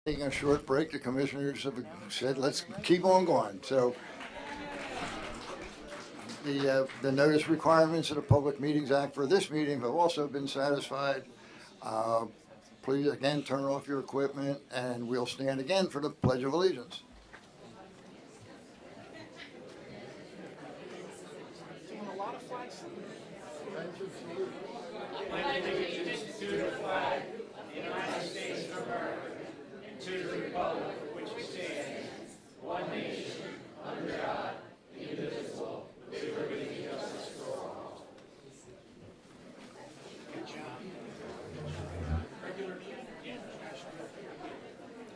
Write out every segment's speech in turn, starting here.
Taking a short break, the commissioners have said, let's keep on going. So the notice requirements of the Public Meetings Act for this meeting have also been satisfied. Please again turn off your equipment and we'll stand again for the Pledge of Allegiance. Pledge allegiance to the flag of the United States of America and to the republic for which it stands, one nation, under God, indivisible, with liberty and justice for all. Good job.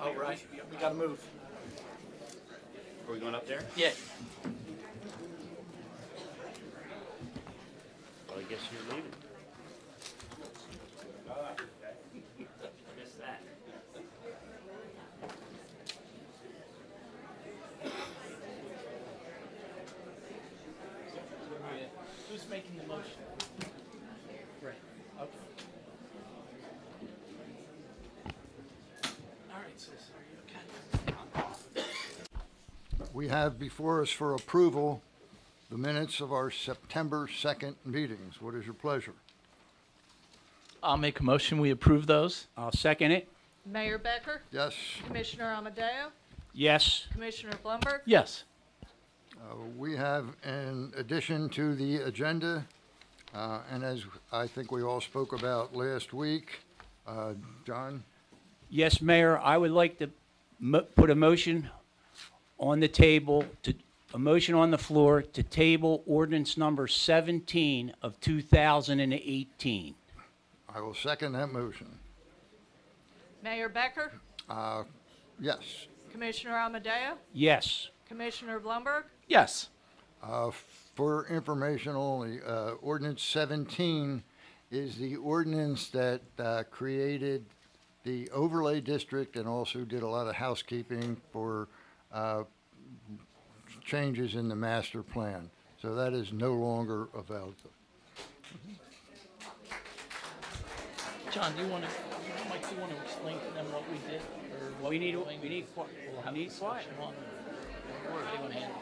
All right, we gotta move. Are we going up there? Yeah. Well, I guess you're leaving. Missed that. Who's making the motion? Right. Okay. All right, sis, are you okay? We have before us for approval the minutes of our September 2nd meetings. What is your pleasure? I'll make a motion, we approve those. I'll second it. Mayor Becker, Yes. Commissioner Amadeo, Yes. Commissioner Blumberg, Yes. We have, in addition to the agenda, and as I think we all spoke about last week, John? Yes, Mayor, I would like to put a motion on the table, a motion on the floor to table ordinance number 17 of 2018. I will second that motion. Mayor Becker, Yes. Commissioner Amadeo, Yes. Commissioner Blumberg, Yes. For information only, ordinance 17 is the ordinance that created the overlay district and also did a lot of housekeeping for changes in the master plan. So that is no longer available. John, do you want to, Mike, do you want to explain to them what we did? Or what We need we're doing? quiet. We'll have We a need discussion quiet. on it. Or if they want to handle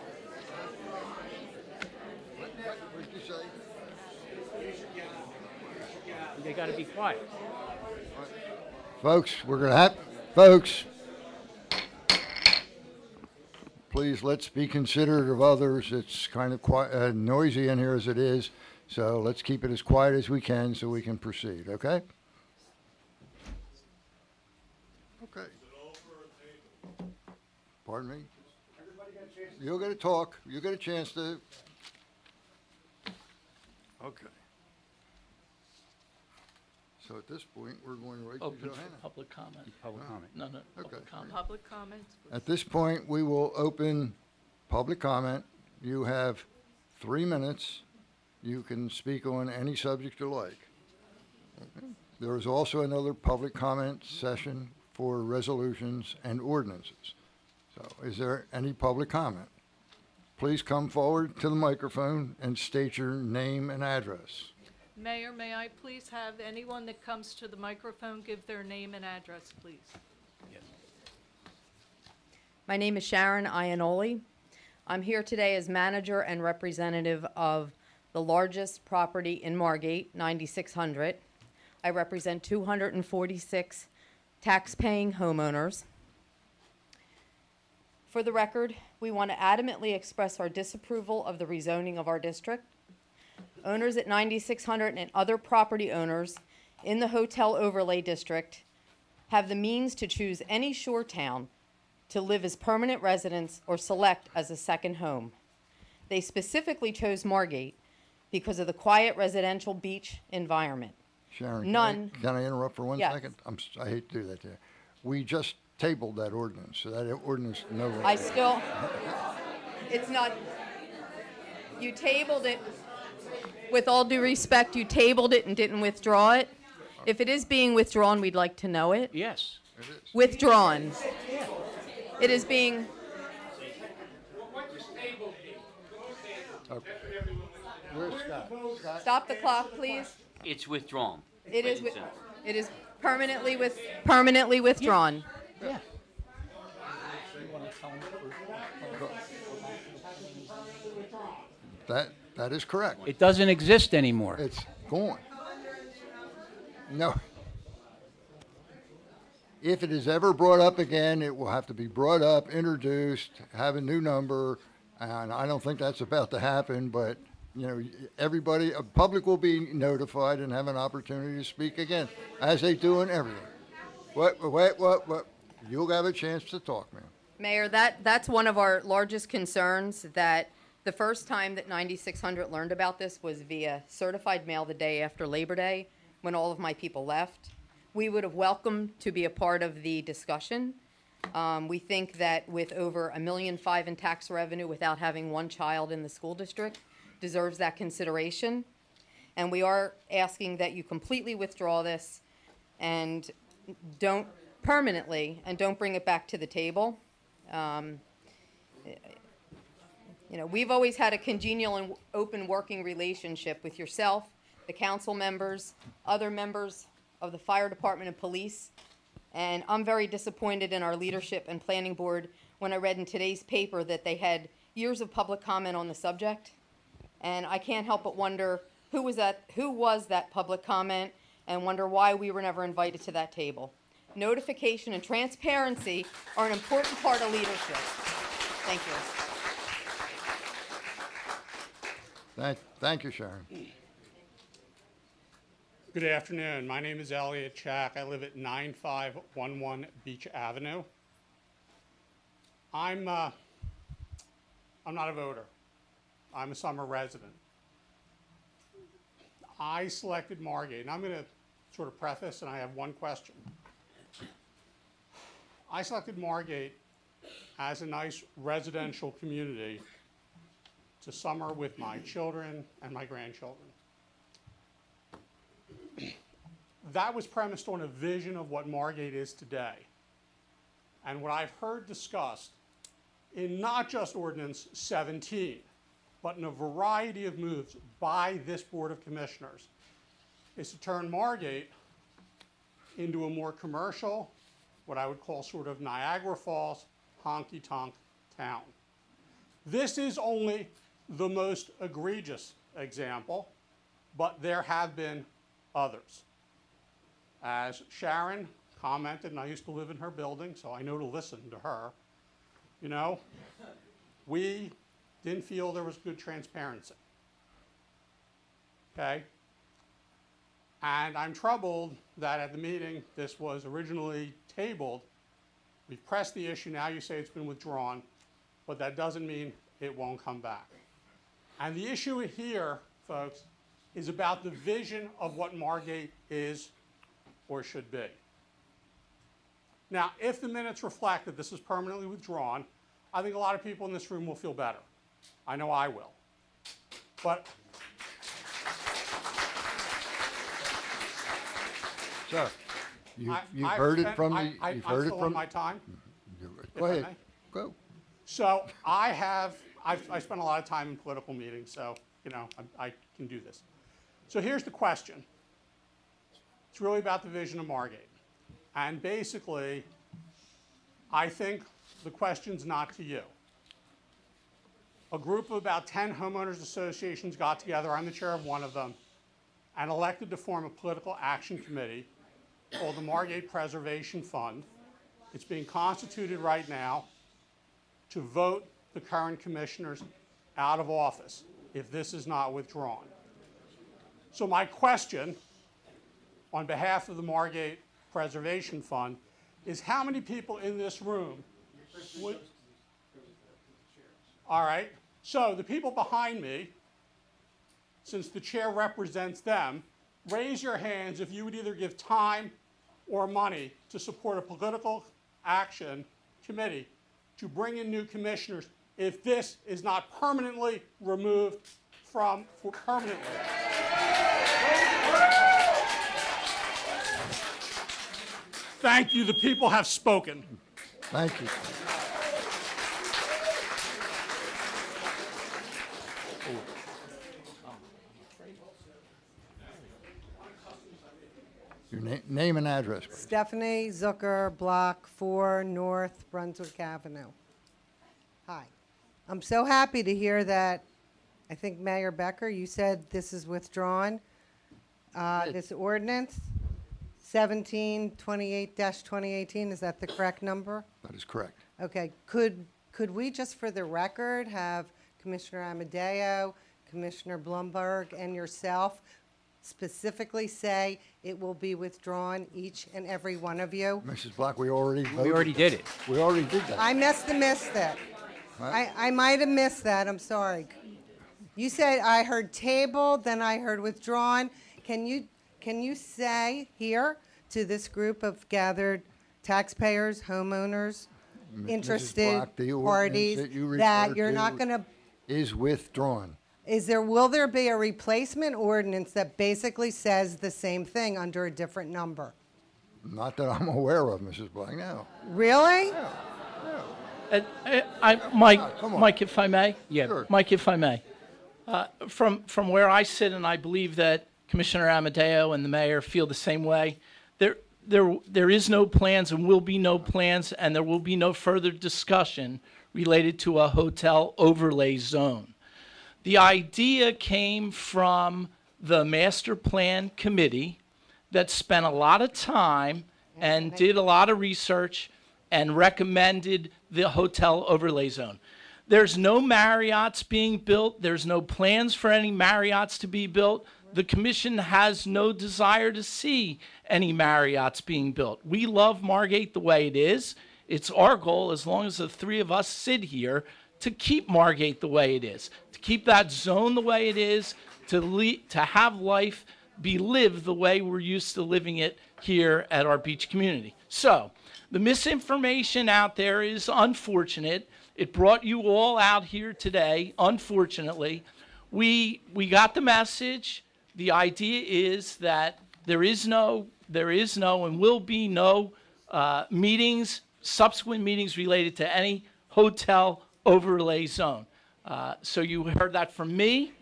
What did you say? They got to be quiet. Folks, we're going to have, folks, please let's be considerate of others. It's kind of quiet, noisy in here as it is, so let's keep it as quiet as we can so we can proceed, okay? Okay. Pardon me? You'll get to talk. You'll get a chance to. Okay. So at this point, we're going right to Open Johanna. for public comment. Public comment. No, Okay. public comment. public comments. At this point, we will open public comment. You have 3 minutes. You can speak on any subject you like. Okay. There is also another public comment session for resolutions and ordinances. So is there any public comment? Please come forward to the microphone and state your name and address. Mayor, may I please have anyone that comes to the microphone give their name and address, please? My name is Sharon Iannoli. I'm here today as manager and representative of the largest property in Margate, 9600. I represent 246 tax-paying homeowners. For the record, we want to adamantly express our disapproval of the rezoning of our district. Owners at 9600 and other property owners in the hotel overlay district have the means to choose any shore town to live as permanent residents or select as a second home. They specifically chose Margate because of the quiet residential beach environment. Sharon, None. can I interrupt for 1 Yes. second? I hate to do that to you. We just tabled that ordinance, so that ordinance no longer. I still, it's not, you tabled it, with all due respect, you tabled it and didn't withdraw it. If it is being withdrawn, we'd like to know it. Yes. It is. Withdrawn. It is being, Okay. Where's Scott? Scott? stop the clock, please. It's withdrawn. It is, it is permanently withdrawn. Yeah. tell them or- That is correct. It doesn't exist anymore. It's gone. No. If it is ever brought up again, it will have to be brought up, introduced, have a new number, and I don't think that's about to happen, but, you know, everybody, public will be notified and have an opportunity to speak again, as they do in everything. What? You'll have a chance to talk, ma'am. Mayor, that's one of our largest concerns, that the first time that 9600 learned about this was via certified mail the day after Labor Day, when all of my people left. We would have welcomed to be a part of the discussion. We think that with over $1.5 million in tax revenue without having one child in the school district deserves that consideration. And we are asking that you completely withdraw this and don't permanently, and don't bring it back to the table. You know, we've always had a congenial and open working relationship with yourself, the council members, other members of the fire department and police. And I'm very disappointed in our leadership and planning board when I read in today's paper that they had years of public comment on the subject. And I can't help but wonder who was that public comment, and wonder why we were never invited to that table. Notification and transparency are an important part of leadership. Thank you. Thank you, Sharon. Good afternoon. My name is Elliot Chack. I live at 9511 Beach Avenue. I'm not a voter. I'm a summer resident. I selected Margate, and I'm going to sort of preface, and I have one question. I selected Margate as a nice residential community to summer with my children and my grandchildren. That was premised on a vision of what Margate is today. And what I've heard discussed in not just Ordinance 17, but in a variety of moves by this Board of Commissioners, is to turn Margate into a more commercial, what I would call sort of Niagara Falls, honky-tonk town. This is only the most egregious example, but there have been others. As Sharon commented, and I used to live in her building, so I know to listen to her, you know, we didn't feel there was good transparency. Okay? And I'm troubled that at the meeting this was originally tabled. We've pressed the issue, now you say it's been withdrawn, but that doesn't mean it won't come back. And the issue here, folks, is about the vision of what Margate is or should be. Now, if the minutes reflect that this is permanently withdrawn, I think a lot of people in this room will feel better. I know I will. But Sir, you've I've heard it spent- from I- the, I- you've I'm heard it still on from. my time. Go if I ahead, may. go. So I spent a lot of time in political meetings, so, you know, I can do this. So here's the question. It's really about the vision of Margate. And basically, I think the question's not to you. A group of about 10 homeowners associations got together, I'm the chair of one of them, and elected to form a political action committee called the Margate Preservation Fund. It's being constituted right now to vote the current commissioners out of office if this is not withdrawn. So my question on behalf of the Margate Preservation Fund is how many people in this room would... All right, so the people behind me, since the chair represents them, raise your hands if you would either give time or money to support a political action committee to bring in new commissioners if this is not permanently removed from, permanently. Thank you, the people have spoken. Thank you. Your name and address, please. Stephanie Zucker, Block 4, North Brunswick Avenue. Hi. I'm so happy to hear that. I think Mayor Becker, you said this is withdrawn. This ordinance, 1728-2018, is that the correct number? That is correct. Okay, could we just for the record have Commissioner Amadeo, Commissioner Blumberg, and yourself specifically say it will be withdrawn, each and every one of you? Mrs. Black, we already voted. We already did it. We already did that. I must have missed that. I might have missed that, I'm sorry. You said I heard table, then I heard withdrawn. Can you say here to this group of gathered taxpayers, homeowners, interested Black, the ordinance parties, that you that referred you're to not gonna, is withdrawn. will there be a replacement ordinance that basically says the same thing under a different number? Not that I'm aware of, Mrs. Black, no. Really? Mike, come on. Mike, if I may? Yeah. Sure. Mike, if I may. From where I sit, and I believe that Commissioner Amadeo and the mayor feel the same way, there is no plans and will be no plans, and there will be no further discussion related to a hotel overlay zone. The idea came from the master plan committee that spent a lot of time and did a lot of research and recommended the hotel overlay zone. There's no Marriotts being built. There's no plans for any Marriotts to be built. The commission has no desire to see any Marriotts being built. We love Margate the way it is. It's our goal, as long as the three of us sit here, to keep Margate the way it is, to keep that zone the way it is, to have life be lived the way we're used to living it here at our beach community. So the misinformation out there is unfortunate. It brought you all out here today, unfortunately. We got the message. The idea is that there is no and will be no meetings, subsequent meetings related to any hotel overlay zone. So you heard that from me.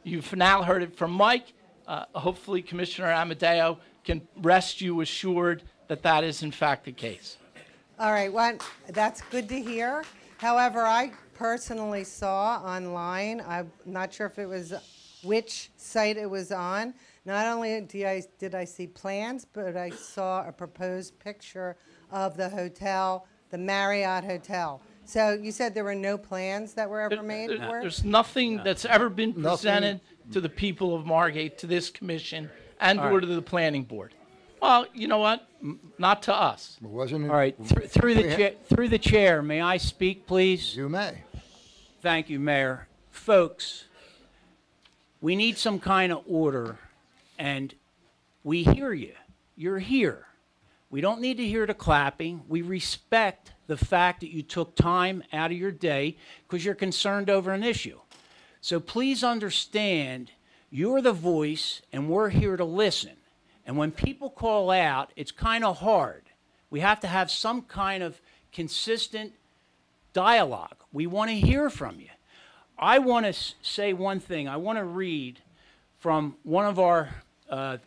You've now heard it from Mike. Hopefully Commissioner Amadeo can rest you assured that that is in fact the case. All right, well, that's good to hear. However, I personally saw online, I'm not sure if it was which site it was on. Not only did I see plans, but I saw a proposed picture of the hotel, the Marriott Hotel. So you said there were no plans that were ever made for it? There's nothing that's ever been presented to the people of Margate, to this commission, and or to the planning board. Well, you know what? Not to us. Wasn't it? All right, through the chair, may I speak, please? You may. Thank you, Mayor. Folks, we need some kind of order, and we hear you. You're here. We don't need to hear the clapping. We respect the fact that you took time out of your day because you're concerned over an issue. So please understand, you're the voice, and we're here to listen. And when people call out, it's kind of hard. We have to have some kind of consistent dialogue. We want to hear from you. I want to say one thing. I want to read from one of our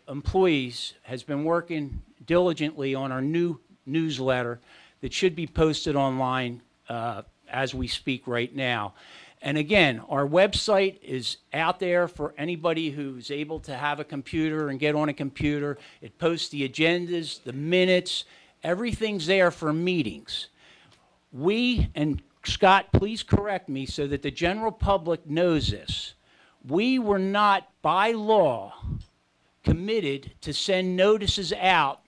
employees has been working diligently on our new newsletter that should be posted online as we speak right now. And again, our website is out there for anybody who's able to have a computer and get on a computer. It posts the agendas, the minutes, everything's there for meetings. We, and Scott, please correct me so that the general public knows this. We were not, by law, committed to send notices out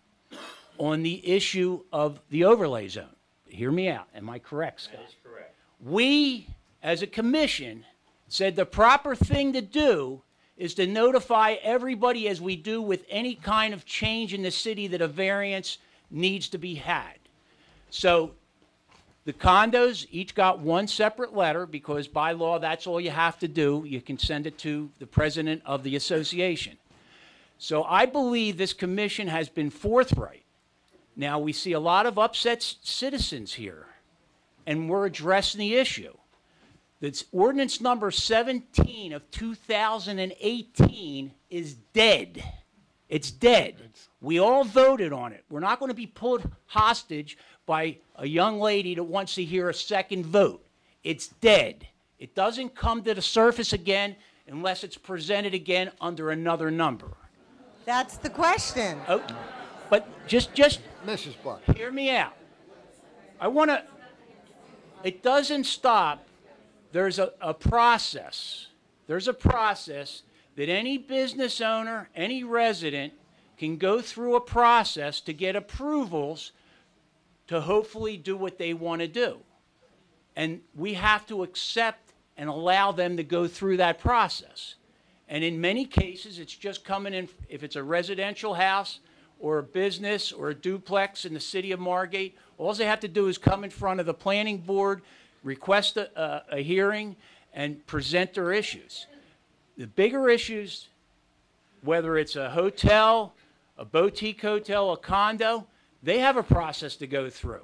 on the issue of the overlay zone. Hear me out. Am I correct, Scott? That is correct. We, as a commission, said the proper thing to do is to notify everybody, as we do with any kind of change in the city, that a variance needs to be had. So the condos each got one separate letter because by law that's all you have to do. You can send it to the president of the association. So I believe this commission has been forthright. Now we see a lot of upset citizens here, and we're addressing the issue. That's ordinance number 17 of 2018 is dead. It's dead. We all voted on it. We're not going to be pulled hostage by a young lady that wants to hear a second vote. It's dead. It doesn't come to the surface again unless it's presented again under another number. That's the question. Oh, but just Mrs. Black. hear me out. It doesn't stop. There's a process. There's a process that any business owner, any resident can go through a process to get approvals to hopefully do what they want to do. And we have to accept and allow them to go through that process. And in many cases, it's just coming in, if it's a residential house or a business or a duplex in the city of Margate, all they have to do is come in front of the planning board, request a hearing, and present their issues. The bigger issues, whether it's a hotel, a boutique hotel, a condo, they have a process to go through.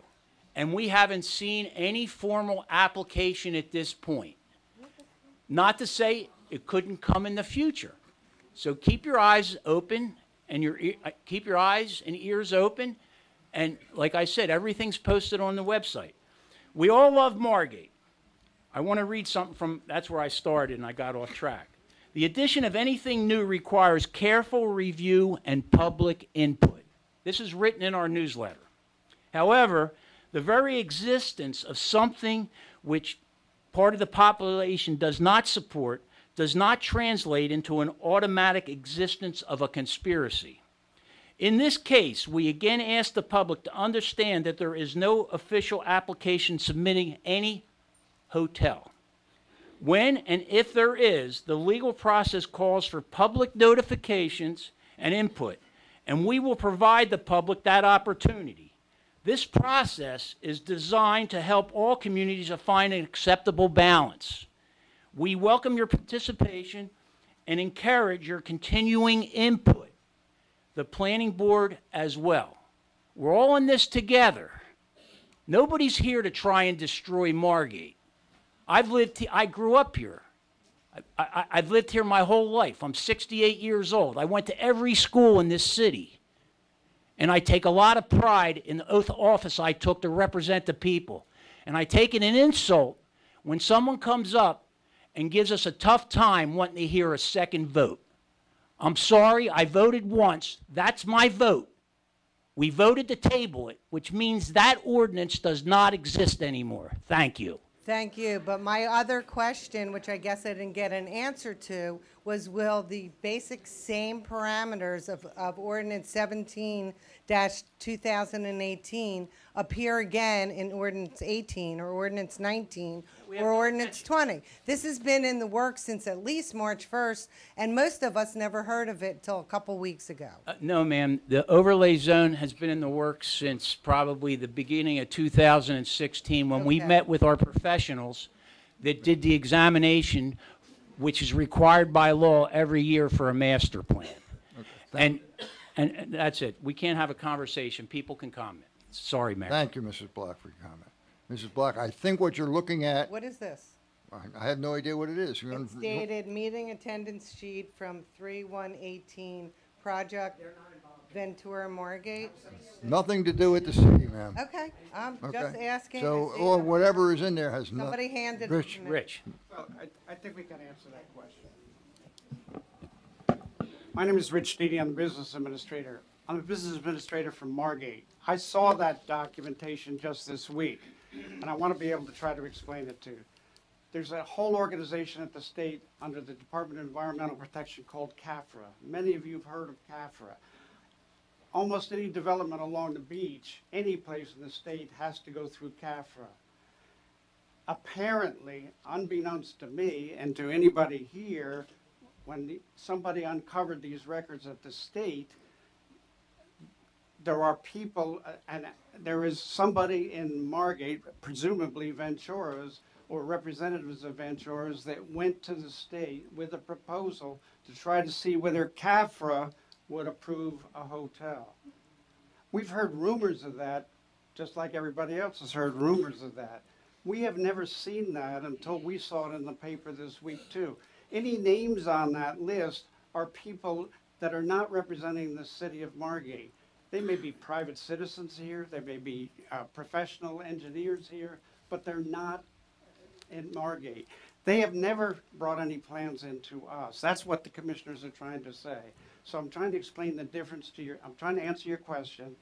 And we haven't seen any formal application at this point. Not to say it couldn't come in the future. So keep your eyes open and keep your eyes and ears open. And like I said, everything's posted on the website. We all love Margate. I want to read something from, that's where I started and I got off track. The addition of anything new requires careful review and public input. This is written in our newsletter. However, the very existence of something which part of the population does not support does not translate into an automatic existence of a conspiracy. In this case, we again ask the public to understand that there is no official application submitting any hotel. When and if there is, the legal process calls for public notifications and input, and we will provide the public that opportunity. This process is designed to help all communities to find an acceptable balance. We welcome your participation and encourage your continuing input, the planning board as well. We're all in this together. Nobody's here to try and destroy Margate. I grew up here. I've lived here my whole life. I'm 68 years old. I went to every school in this city. And I take a lot of pride in the oath of office I took to represent the people. And I take it an insult when someone comes up and gives us a tough time wanting to hear a second vote. I'm sorry, I voted once. That's my vote. We voted to table it, which means that ordinance does not exist anymore. Thank you. Thank you. But my other question, which I guess I didn't get an answer to, was will the basic same parameters of Ordinance 17-2018 appear again in Ordinance 18 or Ordinance 19 or Ordinance 20? This has been in the works since at least March 1st, and most of us never heard of it till a couple weeks ago. No, ma'am. The overlay zone has been in the works since probably the beginning of 2016 when we Okay. met with our professionals that did the examination, which is required by law every year for a master plan. And that's it. We can't have a conversation. People can comment. Sorry, Mayor. Thank you, Mrs. Black, for your comment. Mrs. Black, I think what you're looking at, What is this? I have no idea what it is. You're It's gonna- dated meeting attendance sheet from 3/1/18, Project Ventura Margate. Nothing to do with the city, ma'am. Okay, I'm Okay? just asking. So, I see or that whatever is in there has not. Somebody handed it Rich, to me. Rich. Well, I think we can answer that question. My name is Rich Steedy. I'm the business administrator. I'm a business administrator from Margate. I saw that documentation just this week, and I want to be able to try to explain it to you. There's a whole organization at the state under the Department of Environmental Protection called CAFRA. Many of you have heard of CAFRA. Almost any development along the beach, any place in the state, has to go through CAFRA. Apparently, unbeknownst to me and to anybody here, when somebody uncovered these records at the state, there are people, and there is somebody in Margate, presumably Ventura's, or representatives of Ventura's, that went to the state with a proposal to try to see whether CAFRA would approve a hotel. We've heard rumors of that, just like everybody else has heard rumors of that. We have never seen that until we saw it in the paper this week too. Any names on that list are people that are not representing the city of Margate. They may be private citizens here, they may be professional engineers here, but they're not in Margate. They have never brought any plans into us. That's what the commissioners are trying to say. So I'm trying to explain the difference to I'm trying to answer your question,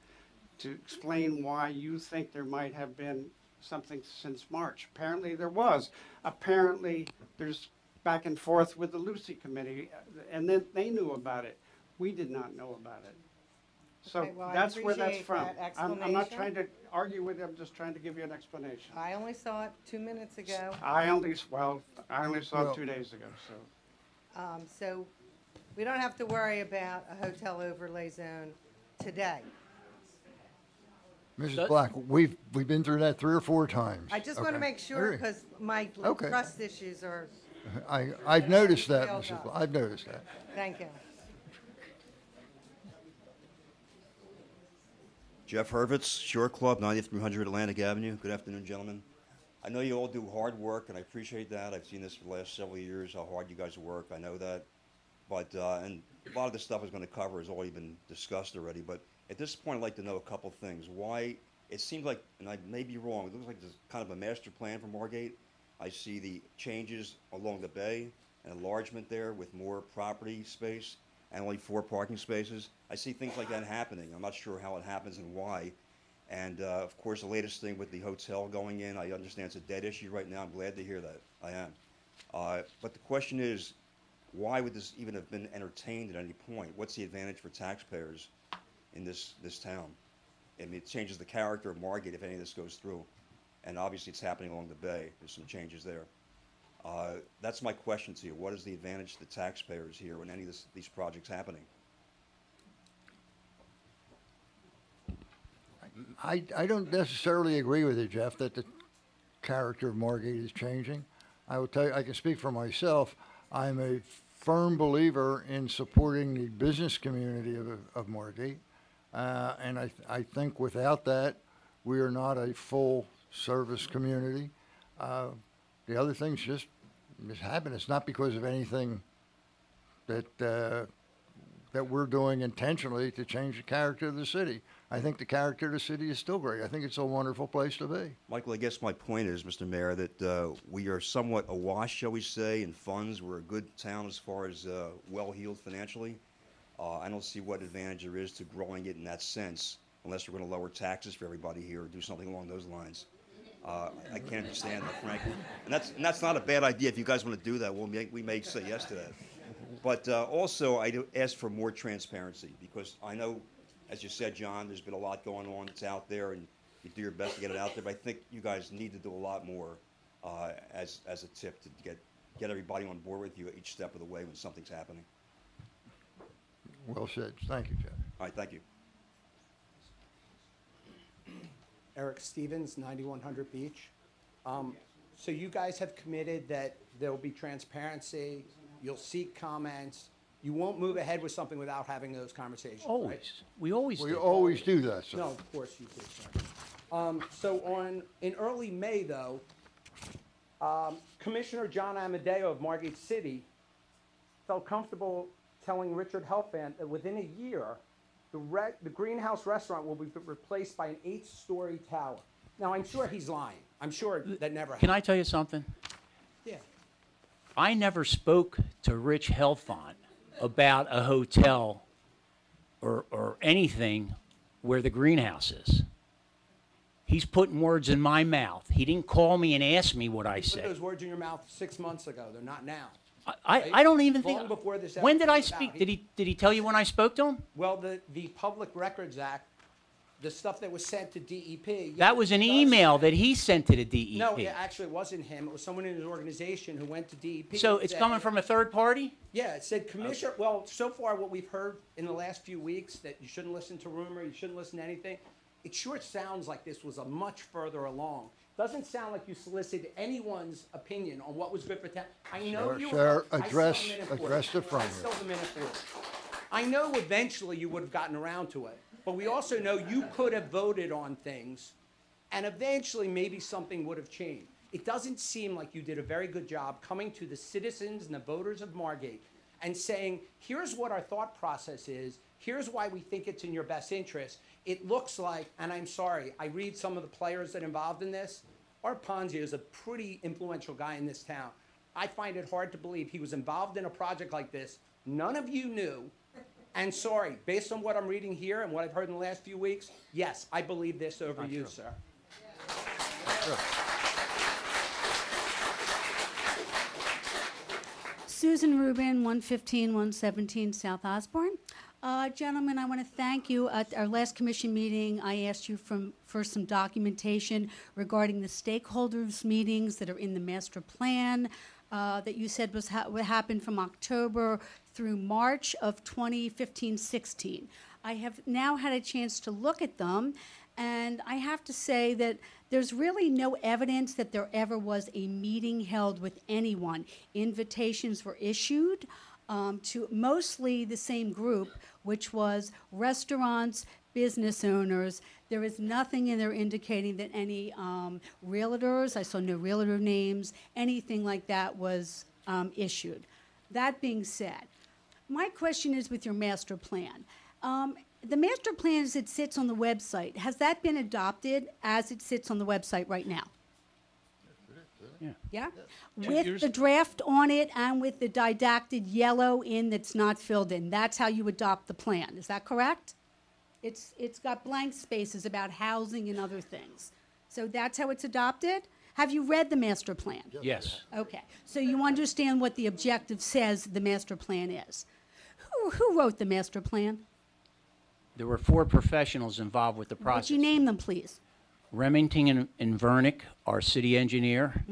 to explain why you think there might have been something since March. Apparently there was. Apparently there's back and forth with the Lucy Committee, and then they knew about it. We did not know about it. So Okay, well, I that's where that's appreciate from. that I'm not explanation. trying to argue with you, I'm just trying to give you an explanation. I only saw it 2 minutes ago. I only saw Well- it 2 days ago, so. So we don't have to worry about a hotel overlay zone today. Mrs. Black, we've been through that 3 or 4 times. I just want to Okay. make sure, Agree. because my Okay. trust issues are, I've noticed that, Failed Mrs. up. Black, I've noticed that. thank you. Jeff Hurwitz, Shore Club, 9300 Atlantic Avenue. Good afternoon, gentlemen. I know you all do hard work, and I appreciate that. I've seen this for the last several years, how hard you guys work. I know that. But, and a lot of the stuff I was going to cover has already been discussed already. But at this point, I'd like to know a couple things. Why, it seems like, and I may be wrong, it looks like there's kind of a master plan for Margate. I see the changes along the bay, an enlargement there with more property space, and only 4 parking spaces. I see things like that happening. I'm not sure how it happens and why. And of course, the latest thing with the hotel going in, I understand it's a dead issue right now. I'm glad to hear that. I am. But the question is, why would this even have been entertained at any point? What's the advantage for taxpayers in this town? I mean, it changes the character of Margate if any of this goes through. And obviously, it's happening along the bay. There's some changes there. That's my question to you. What is the advantage to the taxpayers here when any of these projects happening? I don't necessarily agree with you, Jeff, that the character of Margate is changing. I will tell you, I can speak for myself. I'm a firm believer in supporting the business community of Margate. And I think without that, we are not a full-service community. The other things just happen. It's not because of anything that we're doing intentionally to change the character of the city. I think the character of the city is still great. I think it's a wonderful place to be. Michael, I guess my point is, Mr. Mayor, that we are somewhat awash, shall we say, in funds. We're a good town as far as well-heeled financially. I don't see what advantage there is to growing it in that sense, unless we're going to lower taxes for everybody here or do something along those lines. I can't understand that, frankly. And that's not a bad idea. If you guys want to do that, we may say yes to that. But also, I do ask for more transparency, because I know, as you said, John, there's been a lot going on that's out there, and you do your best to get it out there. But I think you guys need to do a lot more as a tip to get everybody on board with you at each step of the way when something's happening. Well said. Thank you, Jeff. All right, thank you. Eric Stevens, 9100 Beach. So you guys have committed that there will be transparency, you'll seek comments, you won't move ahead with something without having those conversations, right? Always. We always We do. always do that, sir. No, of course you do, sir. So in early May, though, Commissioner John Amadeo of Margate City felt comfortable telling Richard Helfand that within a year, the Greenhouse restaurant will be replaced by an 8-story tower. Now, I'm sure he's lying. I'm sure that never happened. Can I tell you something? Yeah. I never spoke to Rich Helfont about a hotel or anything where the greenhouse is. He's putting words in my mouth. He didn't call me and ask me what I Put said. those words in your mouth 6 months ago. They're not now. I don't even Long think. before this When did I episode came speak? out, Did he tell you when I spoke to him? Well, the Public Records Act, the stuff that was sent to DEP. That was an does email say- that he sent to the DEP. No, actually, it wasn't him. It was someone in his organization who went to DEP. So and it's said- coming from a third party? Yeah, it said Commissioner, well, so far what we've heard in the last few weeks, that you shouldn't listen to rumor, you shouldn't listen to anything. It sure sounds like this was a much further along. Doesn't sound like you solicited anyone's opinion on what was good for town. I know Sir, you sir, I still address- have a minute for it. address the front I here. still have a minute for it. I know eventually you would have gotten around to it, but we also know you could have voted on things, and eventually maybe something would have changed. It doesn't seem like you did a very good job coming to the citizens and the voters of Margate and saying, here's what our thought process is, here's why we think it's in your best interest, it looks like, and I'm sorry, I read some of the players that are involved in this. Art Ponzio is a pretty influential guy in this town. I find it hard to believe he was involved in a project like this. None of you knew. And sorry, based on what I'm reading here and what I've heard in the last few weeks, yes, I believe this over you, sir. Susan Rubin, 115, 117 South Osborne. Gentlemen, I want to thank you. At our last commission meeting, I asked you for some documentation regarding the stakeholders meetings that are in the master plan that you said would happen from October through March of 2015-16. I have now had a chance to look at them, and I have to say that there's really no evidence that there ever was a meeting held with anyone. Invitations were issued to mostly the same group, which was restaurants, business owners. There is nothing in there indicating that any realtors, I saw no realtor names, anything like that was issued. That being said, my question is with your master plan. The master plan as it sits on the website, has that been adopted as it sits on the website right now? Yeah? With the draft on it and with the didacted yellow in that's not filled in. That's how you adopt the plan. Is that correct? It's got blank spaces about housing and other things. So that's how it's adopted? Have you read the master plan? Yes. Okay. So you understand what the objective says the master plan is. Who wrote the master plan? There were 4 professionals involved with the Would process. you name them, please? Remington and Vernick, our city engineer.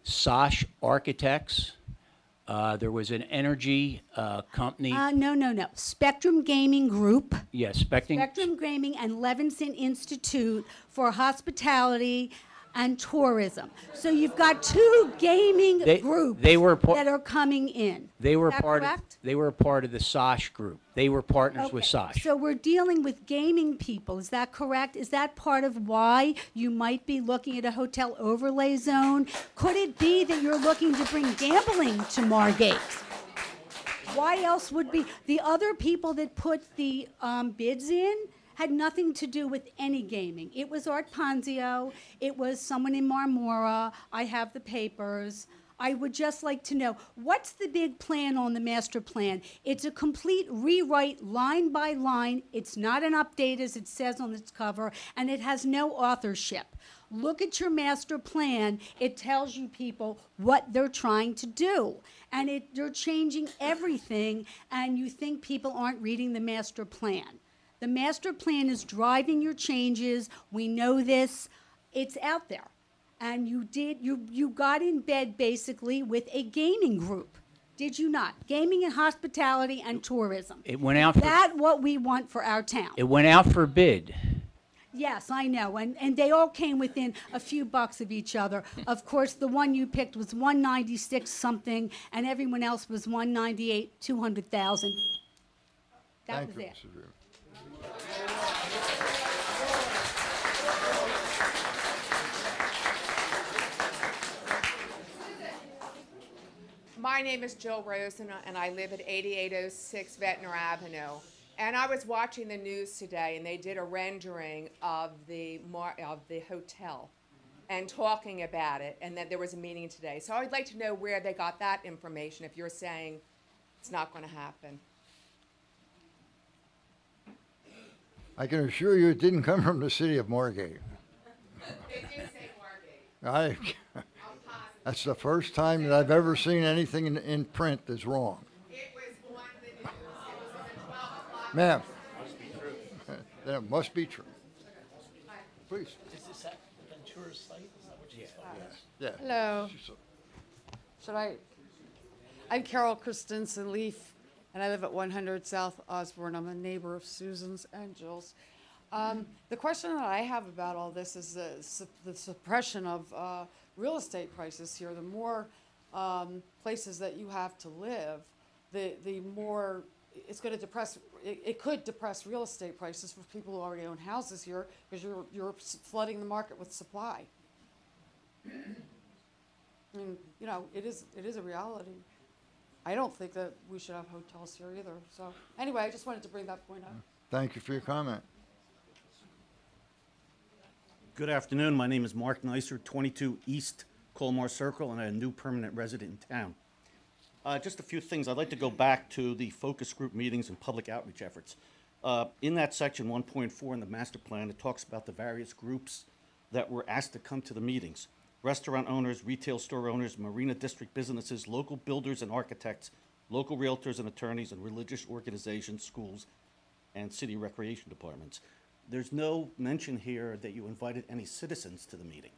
Sosh Architects. There was an energy company. No. Spectrum Gaming Group. Yes, Spectrum Gaming and Levinson Institute for Hospitality and Tourism. So you've got 2 gaming groups that are coming in. They were Is that correct? they were part of the Sosh group. They were partners with Sosh. So we're dealing with gaming people. Is that correct? Is that part of why you might be looking at a hotel overlay zone? Could it be that you're looking to bring gambling to Margate? Why else would be the other people that put the bids in? Had nothing to do with any gaming. It was Art Ponzio. It was someone in Marmora. I have the papers. I would just like to know, what's the big plan on the master plan? It's a complete rewrite line by line. It's not an update as it says on its cover, and it has no authorship. Look at your master plan. It tells you people what they're trying to do. And they're changing everything, and you think people aren't reading the master plan. The master plan is driving your changes. We know this. It's out there. And you got in bed basically with a gaming group. Did you not? Gaming and hospitality and tourism. It went out for, That's what we want for our town. it went out for bid. Yes, I know. And they all came within a few bucks of each other. Of course, the one you picked was 196 something, and everyone else was 198, 200,000. That was it. Mrs. Rubin. My name is Jill Rosen, and I live at 8806 Ventnor Avenue. And I was watching the news today, and they did a rendering of the hotel and talking about it, and that there was a meeting today. So I would like to know where they got that information if you're saying it's not going to happen. I can assure you it didn't come from the city of Margate. They did say Margate. That's the first time that I've ever seen anything in print that's wrong. It was on the news. It was on the 12 o'clock. Ma'am. Then it must be true. Please. Is this at Ventura's site? Is that what you said? Yeah. Hello. Should I? I'm Carol Christensen Leaf, and I live at 100 South Osborne. I'm a neighbor of Susan's and Jill's. The question that I have about all this is the suppression of real estate prices here. The more places that you have to live, the more it's going to depress. It could depress real estate prices for people who already own houses here because you're flooding the market with supply. I mean, you know, it is a reality. I don't think that we should have hotels here either. So anyway, I just wanted to bring that point up. Thank you for your comment. Good afternoon. My name is Mark Neisser, 22 East Colmar Circle, and I'm a new permanent resident in town. Just a few things. I'd like to go back to the focus group meetings and public outreach efforts. In that section 1.4 in the master plan, it talks about the various groups that were asked to come to the meetings. Restaurant owners, retail store owners, marina district businesses, local builders and architects, local realtors and attorneys, and religious organizations, schools, and city recreation departments. There's no mention here that you invited any citizens to the meeting,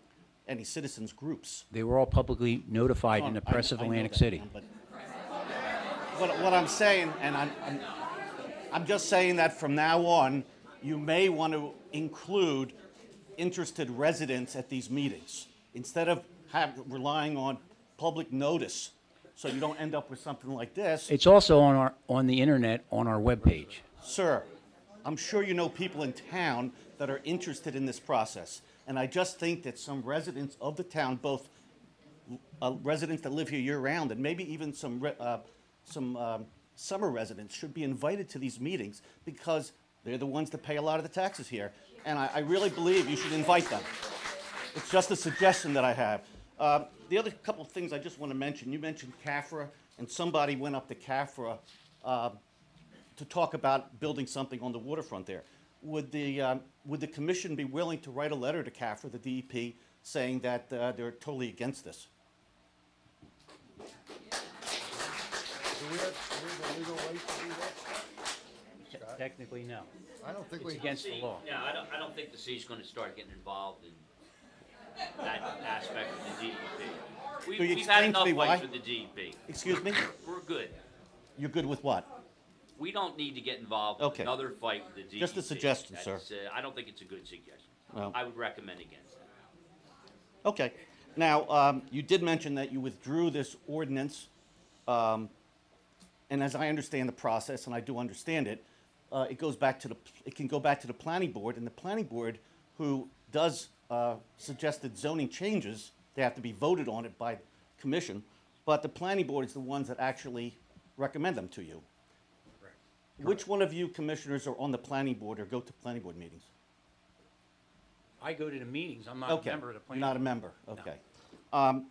any citizens groups. They were all publicly notified in the press of I know Atlantic that, City. man, but what I'm saying, and I'm just saying that from now on, you may want to include interested residents at these meetings instead of relying on public notice, so you don't end up with something like this. It's also on the internet on our webpage. Sir, I'm sure you know people in town that are interested in this process, and I just think that some residents of the town, both residents that live here year-round and maybe even some summer residents, should be invited to these meetings because they're the ones that pay a lot of the taxes here, and I really believe you should invite them. It's just a suggestion that I have. The other couple of things I just want to mention, you mentioned CAFRA, and somebody went up to CAFRA to talk about building something on the waterfront there. Would the commission be willing to write a letter to CAFRA, the DEP, saying that they're totally against this? Do we have a legal right to do that? Technically, no. I don't think It's we. against the law. Yeah, I don't think the city's going to start getting involved in that aspect of the DEP. Could you We've had explain to enough me fights why? with the DEP. Excuse me? We're good. You're good with what? We don't need to get involved Okay. in another fight with the DEP. Just a suggestion, sir. That's, I don't think it's a good suggestion. Well- I would recommend against that. Okay. Now, you did mention that you withdrew this ordinance, and as I understand the process, and I do understand it, it can go back to the planning board, and the planning board, who does suggested zoning changes, they have to be voted on it by commission, but the planning board is the ones that actually recommend them to you. Which one of you commissioners are on the planning board or go to planning board meetings? I go to the meetings. I'm not Okay. a member of the planning. You're not a board. member, No. okay.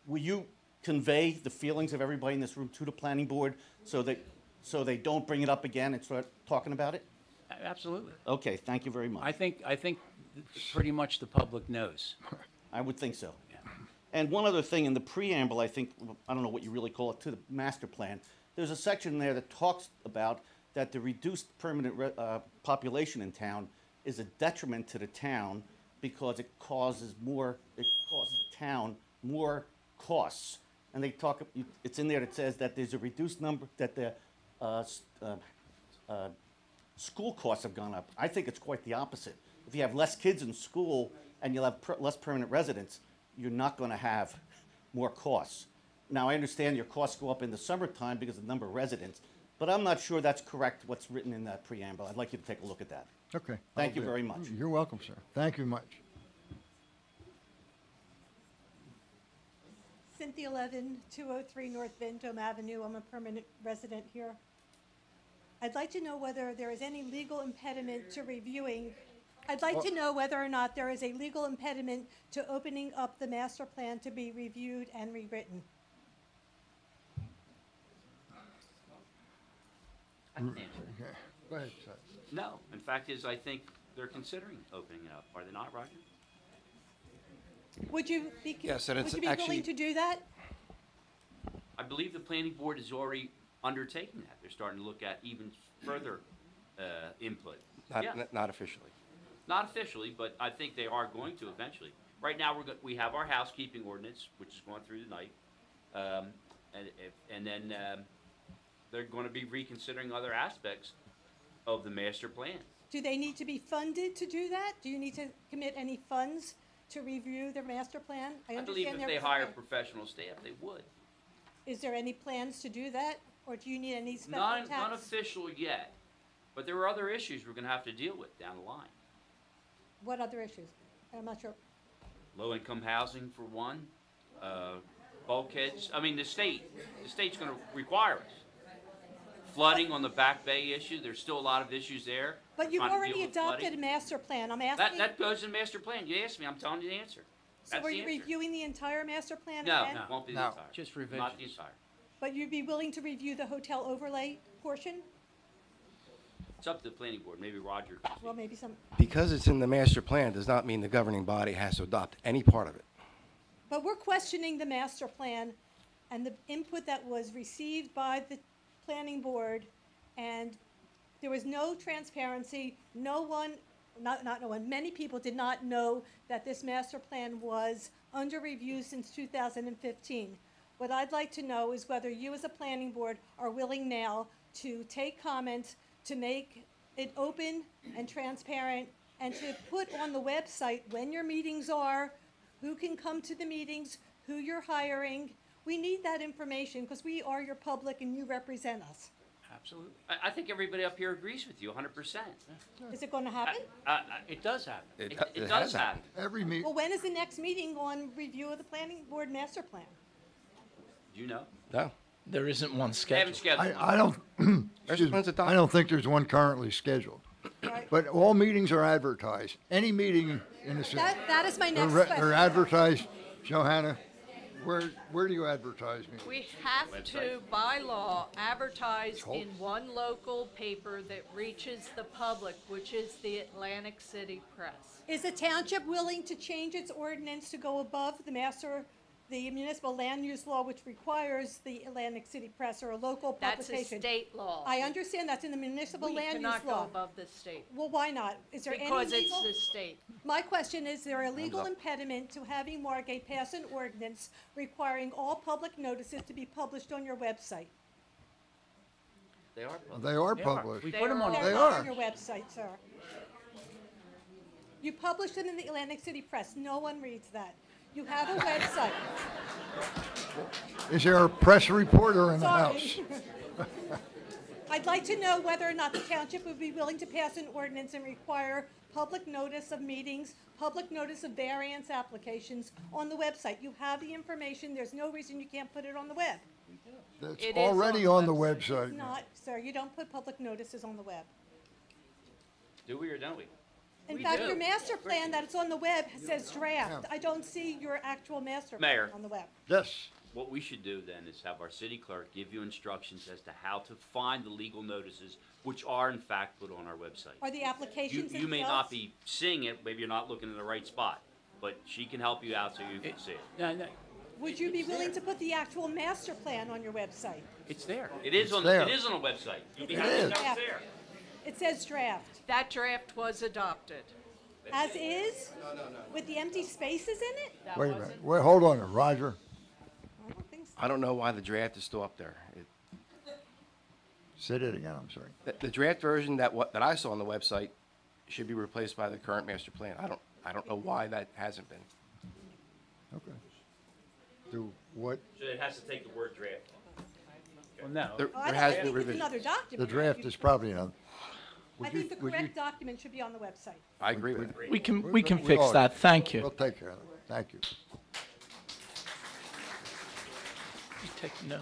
Will you convey the feelings of everybody in this room to the planning board so they don't bring it up again and start talking about it? Absolutely. Okay, thank you very much. I think pretty much the public knows. I would think so. And one other thing, in the preamble, I think, I don't know what you really call it, to the master plan, there's a section there that talks about that the reduced permanent population in town is a detriment to the town because it causes the town more costs. And they talk, it's in there that says that there's a reduced number, that the school costs have gone up. I think it's quite the opposite. If you have less kids in school and you'll have less permanent residents, you're not going to have more costs. Now, I understand your costs go up in the summertime because of the number of residents, but I'm not sure that's correct, what's written in that preamble. I'd like you to take a look at that. Okay. Thank I'll you do it. very much. You're welcome, sir. Thank you much. Cynthia Levin, 203 North Vendome Avenue. I'm a permanent resident here. I'd like to know whether there is any legal impediment to reviewing. I'd like to know whether or not there is a legal impediment to opening up the master plan to be reviewed and rewritten. I can answer that. Okay. Go ahead, sir. No. In fact, I think they're considering opening it up. Are they not, Roger? Would you be, Yes, and would it's you be actually- willing to do that? I believe the planning board is already undertaking that. They're starting to look at even further input. Yeah. Not officially. Not officially, but I think they are going to eventually. Right now, we have our housekeeping ordinance, which is going through tonight, and then they're going to be reconsidering other aspects of the master plan. Do they need to be funded to do that? Do you need to commit any funds to review the master plan? I believe understand if there they is a hire plan. professional staff, they would. Is there any plans to do that, or do you need any special Not tax? official yet, but there are other issues we're going to have to deal with down the line. What other issues? I'm not sure. Low-income housing for one, bulkheads. I mean, the state's gonna require us. Flooding on the Back Bay issue, there's still a lot of issues there. But you've Trying to already deal with adopted a flooding. master plan. I'm That, asking, that goes in master plan. You asked me, I'm telling you the answer. so That's are the you answer. reviewing the entire master plan No, again? won't be the No, entire. just Not the revisions. entire. But you'd be willing to review the hotel overlay portion? It's up to the planning board. Maybe Roger can speak. Well, maybe some, Because it's in the master plan does not mean the governing body has to adopt any part of it. but we're questioning the master plan and the input that was received by the planning board, and there was no transparency. No one, not no one, many people did not know that this master plan was under review since 2015. What I'd like to know is whether you as a planning board are willing now to take comments, to make it open and transparent, and to put on the website when your meetings are, who can come to the meetings, who you're hiring. We need that information because we are your public and you represent us. Absolutely. I think everybody up here agrees with you 100%. Is it going to happen? It does happen. It does happen. Every meet, Well, when is the next meeting on review of the planning board master plan? Do you know? No. There isn't one They haven't scheduled. scheduled I one. don't, excuse me, one's adopted. I don't think there's one currently scheduled. Right. But all meetings are advertised. Any meeting in the city. That is my next They're question. advertised. Johanna, where do you advertise meetings? We have to, by law, advertise Hold. in one local paper that reaches the public, which is the Atlantic City Press. Is the township willing to change its ordinance to go above the municipal land use law, which requires the Atlantic City Press or a local That's a publication? state law. I understand that's in the municipal We land use cannot go law. above the state. Well, why not? Is there any Because it's legal? the state. My question is there a legal up. impediment to having Margate pass an ordinance requiring all public notices to be published on your website? They are. public. They are We published. put them on. They're They not are. on your website, sir. You publish them in the Atlantic City Press. No one reads that. You have a website. Is there a press reporter in the house? Sorry. I'd like to know whether or not the township would be willing to pass an ordinance and require public notice of meetings, public notice of variance applications on the website. You have the information. There's no reason you can't put it on the web. That's It is already on on the the website. website. Not, sir, you don't put public notices on the web. Do we or don't we? In We fact, do. your master plan that's on the web says draft. I don't see your actual master plan Mayor. on the web. Yes. What we should do then is have our city clerk give you instructions as to how to find the legal notices, which are in fact put on our website. Are the applications You may not themselves- be seeing it, maybe you're not looking in the right spot, but she can help you out so you can see it. No, Would you be willing to put the actual master plan on your website? it's there. It is It's on, there. it is on a website. You'll be It happy to is. know it's Yeah. there. It says draft. That draft was adopted. As is? With the empty spaces in it? That Wait a wasn't- minute. Wait, hold on, Roger. I don't think so. I don't know why the draft is still up there. Say it again, I'm sorry. The draft version that I saw on the website should be replaced by the current master plan. I don't know why that hasn't been. Okay. Do what? So it has to take the word draft. Well, no. There, Oh, I there has don't been think it's revision. another The document. draft is probably another. I think the correct document should be on the website. I agree with it. We can We fix are. that. Thank you. We'll take care of it. Thank you. You take note.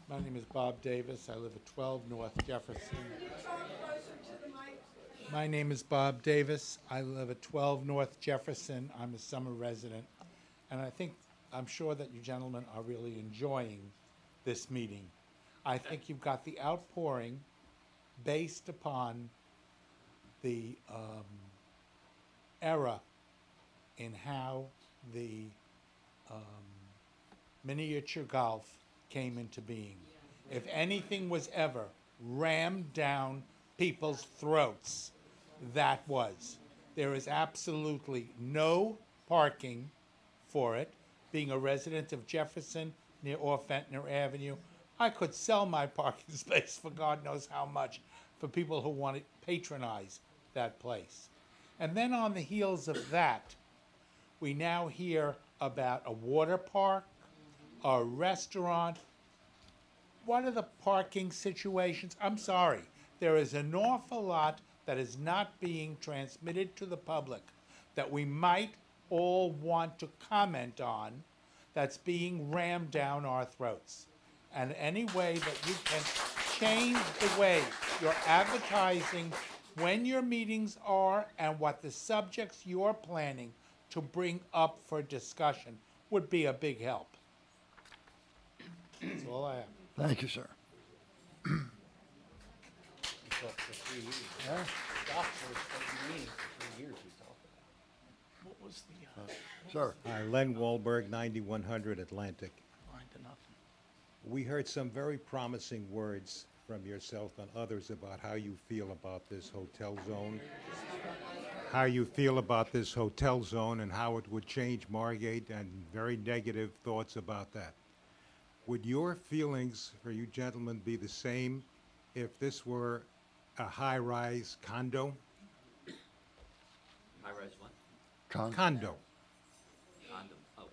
My name is Bob Davis. I live at 12 North Jefferson. My name is Bob Davis. I live at 12 North Jefferson. I'm a summer resident. And I'm sure that you gentlemen are really enjoying this meeting. I think you've got the outpouring based upon the era in how the miniature golf came into being. If anything was ever rammed down people's throats, that was. There is absolutely no parking for it. Being a resident of Jefferson near off Ventnor Avenue, I could sell my parking space for God knows how much for people who want to patronize that place. And then on the heels of that, we now hear about a water park, a restaurant. What are the parking situations? I'm sorry. There is an awful lot that is not being transmitted to the public that we might all want to comment on that's being rammed down our throats. And any way that you can change the way you're advertising when your meetings are and what the subjects you're planning to bring up for discussion would be a big help. That's all I have. Thank you, sir. What was the, Sir. Len Wahlberg, 9100 Atlantic. line to nothing? We heard some very promising words from yourself and others about how you feel about this hotel zone. How you feel about this hotel zone and how it would change Margate, and very negative thoughts about that. Would your feelings for you gentlemen be the same if this were a high-rise condo? High-rise what? Condo. Condom, oh.